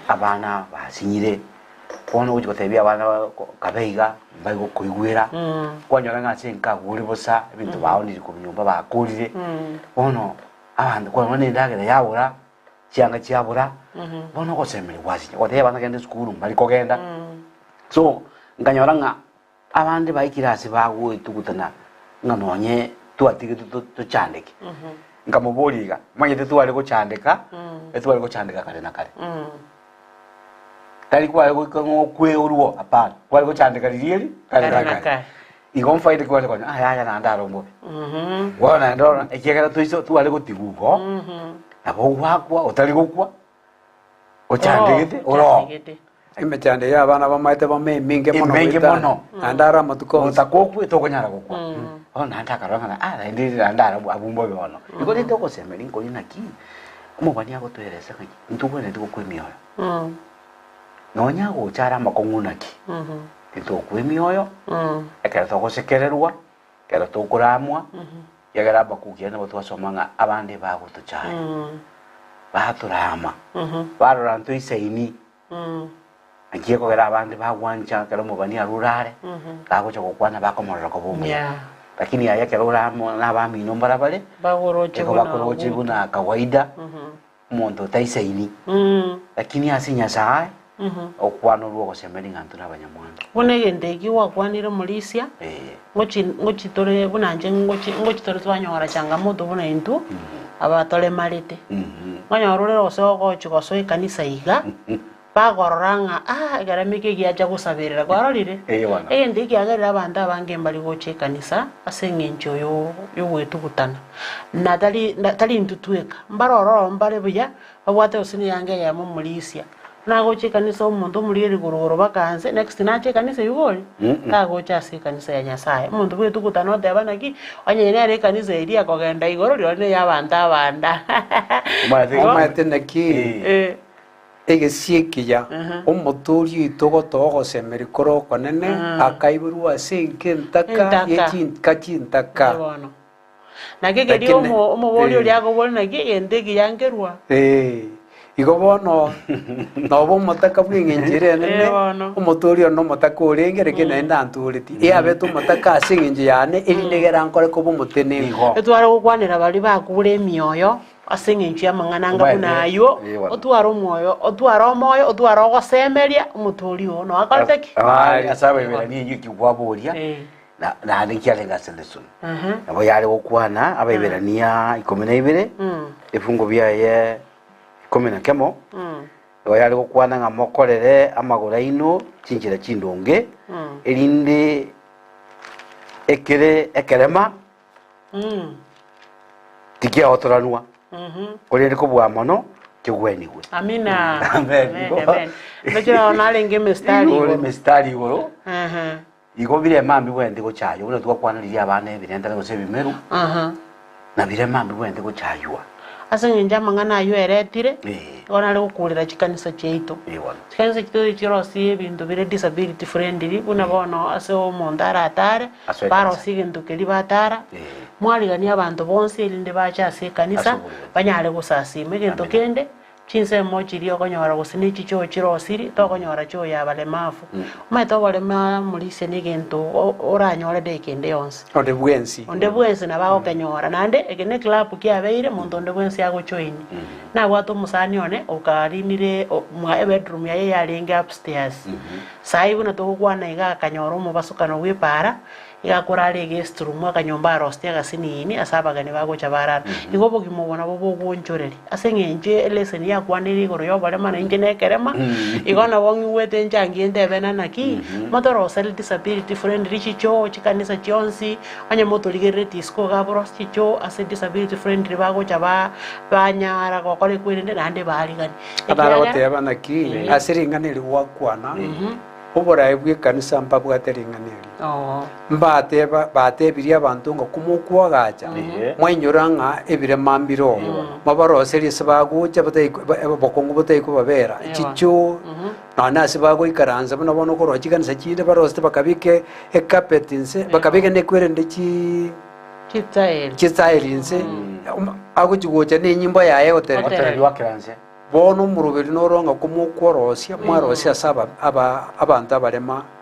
abana basinyire kono uji gotebia abana kabeiga mbago kuigwira kwanyora ngasenka guri bosa ebintu bawo ndi ku nyumba bakurire ono abandi kwa mane ndagera yabura cyanga cyabura bono gosemere wazi goteba nagende skuru mbali kogenda so nganyora nga abandi bayikirasi bawo itugutana nganonye tuatige tuchandike ngamuboliga manye tuwale ko chandika etuwale ko chandika kale na kale tari kwa ko kwe uruo apana kwa ko chandika lili kale na kale igon faide kwa ko aya na ndaro mbo wana ndora ekegera tuiso tuwale ko tigugo abo wakwa otari gukwa ochandikite oro imechande ya abana bamaite bameminge mono andara matuko utakokwe tokonyara gukwa ona ndakaranga ala ndiri ndara abumbo byono iko ndito ko semeri nko inaki umubani yako toeresa kanyi ntubone ndiko kwemioyo nonya go chara makongunaki ndito kwemioyo ekera to gosekererwa kera to kuramwa yagara bakugenda batwasomanga abandi bago tuchaya baturama baroranto isaini agiye kogera abandi bagwancha kera mubani arurare kago chako kwana bakomorera ko bumwe lakini aya kera uramo nabami nombara bale bagoroche buna kawaida mondo taisaini lakini asinya sae okwano ruo gosemeri ngantu nabanyamwanda bunegende wakwanire Malaysia ngochi tore bunanje ngochi tore twanyora changamoto buna intu abatole malite nganyora osoko chikoso ikanisa iga bagororanga garamike giaja gusabirira gwarorire ndiki agarira abantu abange mbali goche kanisa asengenjo yo wetu gutana natali ntutweka mbaroro mbare buya babwate osini yange ya mu Malaysia nagoche kanisa omuntu muliri gororo bakanze next nache kanisa yugori kagocha ase kanisa ya Nyasaye omuntu wetu gutana odebanaki onyene ari kanisa iri akogenda igoro ryone yabantu abanda omate naki egesiekija omoturi itogotogo semeri koroko nene akaiburwa ase ntaka yechinka chintaka bono nake keri omobori ori agobori nake egente ekiyangerwa igo bono nobo omotaka bweng'enchire nene omoturi ono omotaka orengere ke naende antureti eabete omotaka ase eng'encho yane erinegera nkore koba omotene etware gokwanera bari bakure emioyo ase eng'encho ya amang'ana anga buna ayo otware omwoyo otware omoyo otware ogosemeria omoturi ono akorete ki ase abaibera enyo ekigwaboria naende nkiarenga Selson nabo yare gokwana abaiberania 12 efungo biaye 11 igo yare gokwana ng'a mokorere amagora ino chinchira chindonge erinde ekerema tikiagotoranwa korere kobwa mono kigwenigwe amina amen nokyo narenge mistari igoro igo bire mambi bwende gochayo buna twakwaniriria abana ebirenda gose bimeru na bire mambi bwende gochaywa ase ng'encho amang'ana ayo eretire igo nare gokurera chikanisa chiaito chikanisa chiaito chirosie ebinto bire disability friendly buna bono ase omonto aratare barosie egento keri batara mwarigania abanto bonse erinde bacha ase ekanisa banyare gosasima egento kende chinsemo chiri okonyora gose na echicho chirosiri tokonyora chio ya balemafu omaete oborema morisia na egento oranyore dekende yonsi onde bwensi na bagokenyora nande ege ne club kiabeire monto onde bwensi agochoini nabwate omusani one okarinire bedroom yaye yarenge upstairs sai buna togokwana iga akanyora omobasukano bwepara igakora ege guest room akanyomba arostia gasinini asabagani bagocha barara igo bogimo bona bo bwonchoreri ase ng'enche leseni yakwanire igoro yobarema na inje nekerema igo na bongi wete nchangi entebena naki motoro sel disability friendly chicho chikanisa chionsi anya motorigerere disco gabros chicho ase disability friendly bagocha banyara gokore kwirinde nande barigani abara bateba naki asiringaniri gwakwana oborae bw'ekanisa mbabwateringaneri batebirie abanto ngo kumukwagacha mwainyora ng'a ebirema mbiro mabaroserie ase bagocha bokongo bataikobabera chicho none ase bagoikaransa buna bono okoroa chikanisa chinde barosete bakabike ekapeti nse bakabike nekwerende chitsaeri nse agochigocha na enyimbo yaye gotereriwakeranse bono omoroberi noronga komokworosia mwarosia ase abanto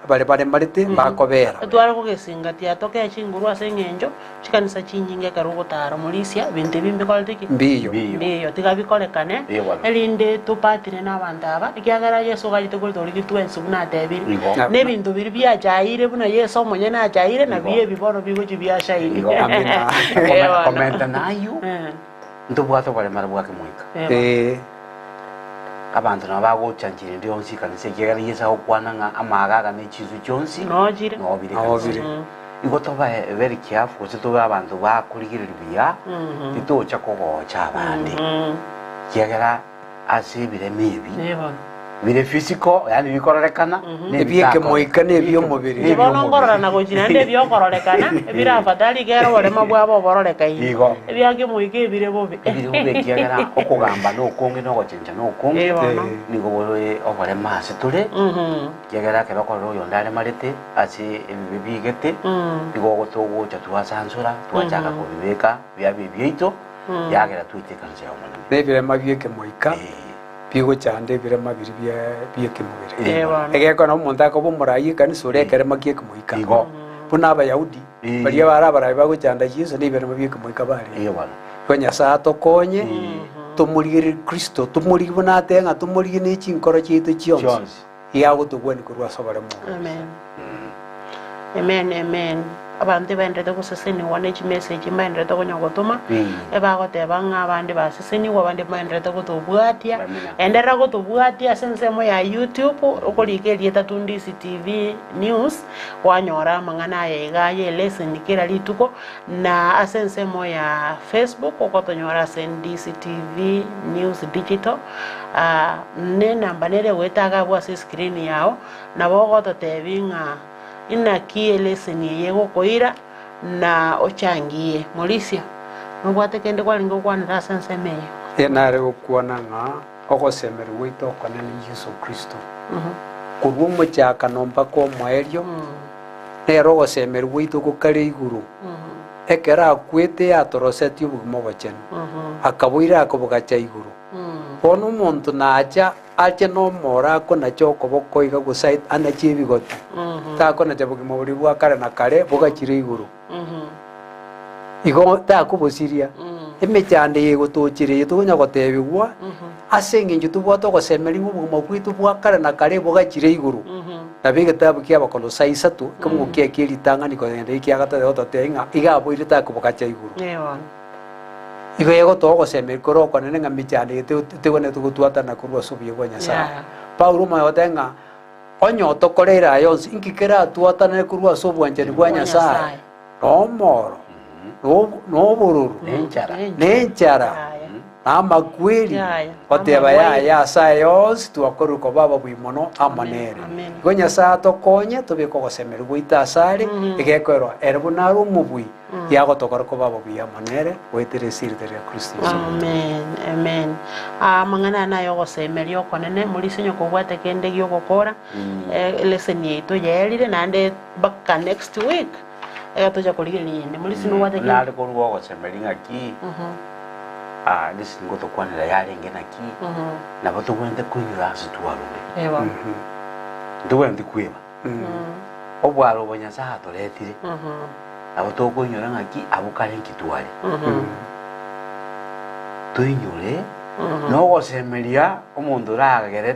baremarete bakobera etware gogesingatia atoke chinguru ase eng'encho chikanisa chinyinge ekero ogotara morisia ebinto ebi mbikorete ki mbiyo tiga bikorekane erinde topatire n'abanto aba ekiagera yesu ogachete kore tori gitwensi buna atebire na ebinto biri biachaire buna yesu omonye nachaire na bie ebi bono bigochi biachaire komenta nayo ntobwate obaremara bwake moika abantu nabo bagochanchire ndio onsi kanisa kiagera yesa okwana ng'a amagaga ne chizu chonsi nojire igo toba very careful se toba abantu bakurigiriribia titocha kogocha abandi kiagera ase bire mebi bire physical yani bikororekana ebieke moika ne ebyo mubiri ibono ngorora na gochina nde byo kororekana ebira fatali gero borema bwabo bororeka yi ebyage moika ebire bobe kiagera okugamba no konge no gochenja no konge nigo bore oborema ase tule kiagera ke bakorora oyo ndare marete ase ebibigete nigo gotogocha twasansura twachaka kubibeka byabi byeito yagera twitekanse omwana nebirema bieke moika bigo chande birema biri byekemubere egekona omonto akoba omorai ekanisa ore ekerema giekimoika buna abayahudi baria bara abarabi bagochanda yesu nebirema biekemoika bare igo nyasaye atokonye tumurigire kristo tumurigi buna ate ng'a tumurigi na echinkoro chiaito chionsi iagotogwani korwa ase oboremo amen abantu baendete guseseniwa na echimessage baendete konya gotuma ebagoteba ng'a abandi baseseniwa abandi baendete gotobwatia enderera gotobwatia ase ensemo ya YouTube okorika etatu DCTV News wanyora amang'ana aya iga leseni kera rituko na ase ensemo ya Facebook okotonyora ase DCTV News Digital ne namba nere gwetaga bwa ase screen yao nabo gototebi ng'a inakie leseni yego koira na ochangie Morisia nobwate kende kwalingo kwanira sense meyo enare okuona ng'a ogosemerwa itokana ni Yesu Kristo kurwa omochaka nomba kwa omwaerio nero ogosemerwa itoko kare iguru ekera akwete yatoroseti obogima obochenu akaboira akobogacha iguru bono omonto nacha ache nomora akonacha okoboko iga gusait anachi ebigoti takonacha bogima bori bwa kare na kare bogachire iguru igo takobosiria emechande yegotochire yetogonya gotebigwa ase eng'encho tobwate ogosemeria obogima bwitu bwa kare na kare bogachire iguru nabo egetabu kia Abakolosai 3 kemogokia kia eritang'ani kogenda ekia gatatu gototeba ng'a iga aboire takobogacha iguru igo egotoa ogosemeria kore okonene ng'a mechande tegonete gotwatana korwa ase obuya bwa Nyasaye Paulo omoyo goteba ng'a onye otokorera aya yonsi inki kere atwatanare korwa ase obwanchani bwa Nyasaye nomoro nobororo nenchara namakweri goteba yaya ase yonsi twakoruka baba bwi mono amanere igo Nyasaye atokonye tobeka ogosemeria goita asare egekorwa ere bonare omobui yagotokora ko baba bwi amanere goetera esirite ria Kristo amen amang'ana nayo ogosemeria okonene morise nyokobwate kende giogokora lesson yaitu yaerire nande baka next week egatoja korigeria ende morise nobwate kende nare korwa ogosemeria ng'aki nisi ngotokwanera yarenge naki nabo togwente kunyura ase twarure ntogwente kweba obwaro obo Nyasaye atoretire nabo tokunyura ng'aki abo kare nkitware tuinyure nogosemeria omonto oragere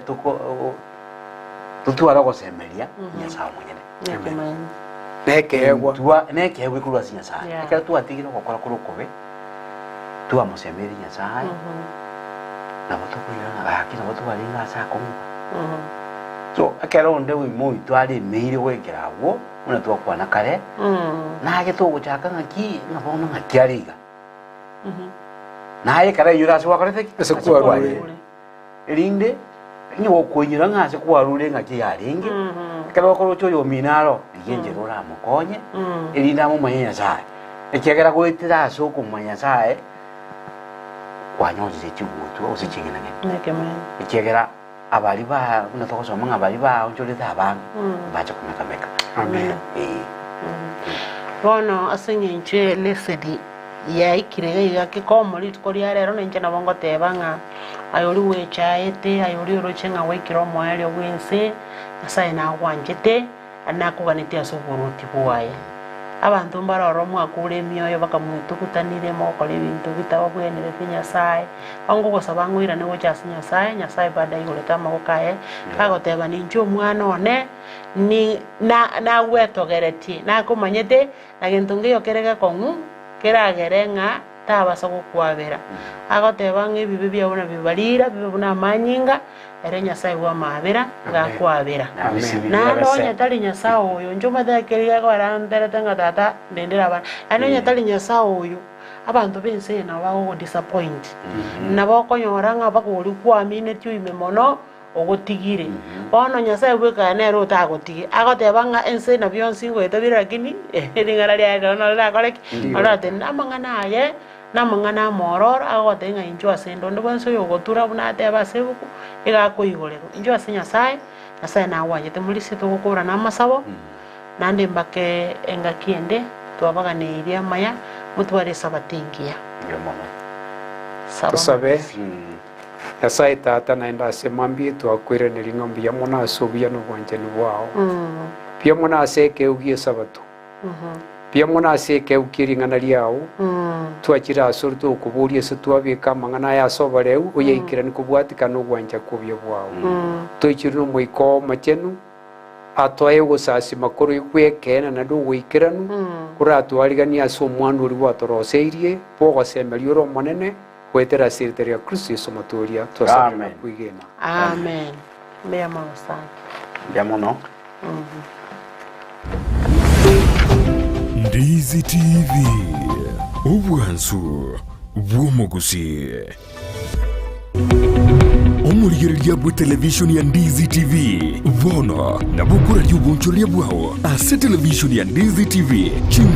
tutwara ogosemeria Nyasaye omonyene nekegwa ikorwa ase Nyasaye ekero twatigire ogokora kore okobe twamosemeria Nyasaye nabo tokunyura ng'aki nabo twaringa ase akong'wa so ekero onde oimo oito aremeire gwekera agwo buna twakwana kare nage togochaka ng'aki nabono ng'aki ariga naye kare inyura ase gwakorete ase kwarure erinde nyogokunyura ng'ase kwarure ng'aki yarenge ekero okorwa ocho oyo ominaro igenchera oramokonye erinde amomanye Nyasaye ekiagera goetera ase okomanya Nyasaye kwanyonjire chigutu ose ching'enang'eni ekiagera abari ba buna togosoma ng'a abari baonchorete abange bacha kumekameka bono ase eng'encho lesedi yaikire iga kikomo rituko ria rero nenche nabo ngoteba ng'a ayori wechaete ayori oroche ng'a waikire omwaerio bwense Nyasaye nagwanchete anakoganete ase oboruoti bwaye abantu mbaroro mwaka ore emioyo bakamwitugutanire mogokora ebinto bitababwenire pi Nyasaye ongogosaba ng'oirane gocha ase Nyasaye baada igoreta amaboko aye kagoteba ninche omwana one ni nagwetogeretie nakomanyete na gento ngeyo kere gekong'u keragere ng'a tabasa gokwabera agoteba ng'a ebibe biabo nabibarira bibe buna amanyinga ere Nyasaye bwamabera gakwabera nando onye tari Nyasaye oyo nchomathekeria gwaranderete ng'a tata ndendera abana ane onye tari Nyasaye oyo abantu bense nabo bagogodisappoint nabo okonyora ng'a bagori kwamineti oime mono ogotigire bono Nyasaye bwekana nero otagotige agoteba ng'a ense nabio yonsi ngoetabire lakini ering'ana riaye no rakoreki orate namang'ana aye namang'ana amororo agoteba ng'a incho ase ndonde bonse oyo ogotura buna ateba ase ebuku igakoigorero incho ase Nyasaye nagwanyete morise togokora na amasabo nande mbake engaki ende twabaganeirie amaya mutware sabatingia tusabe Nyasaye tata naenda ase mambie twakwiraneri ng'ambi ya mona ase obuya nobwanchani bwao pia mona ase ekeugi esabato pia mona ase ekeugi ering'ana riao twachire ase ore tokoboria ase twabeka amang'ana aya ase obareu oyaikirani kobwatikana ogwancha kwa obuya bwao toichire na omoiko omachenu atwaye ogosasima kore gwekena nande ogoikeranu kore atwarigania ase omwana oria gwatoroseirie bogosemeria ore omonene gwetera asirite ria Kristo Yesu maturia twasabira kwigena amen mbea mono sana mbea mono Ndizi TV obwansu bw'omugusi omurigereria bwa televisioni ya Ndizi TV bono nabukura ry'obonchoreria bwao ase televisioni ya Ndizi TV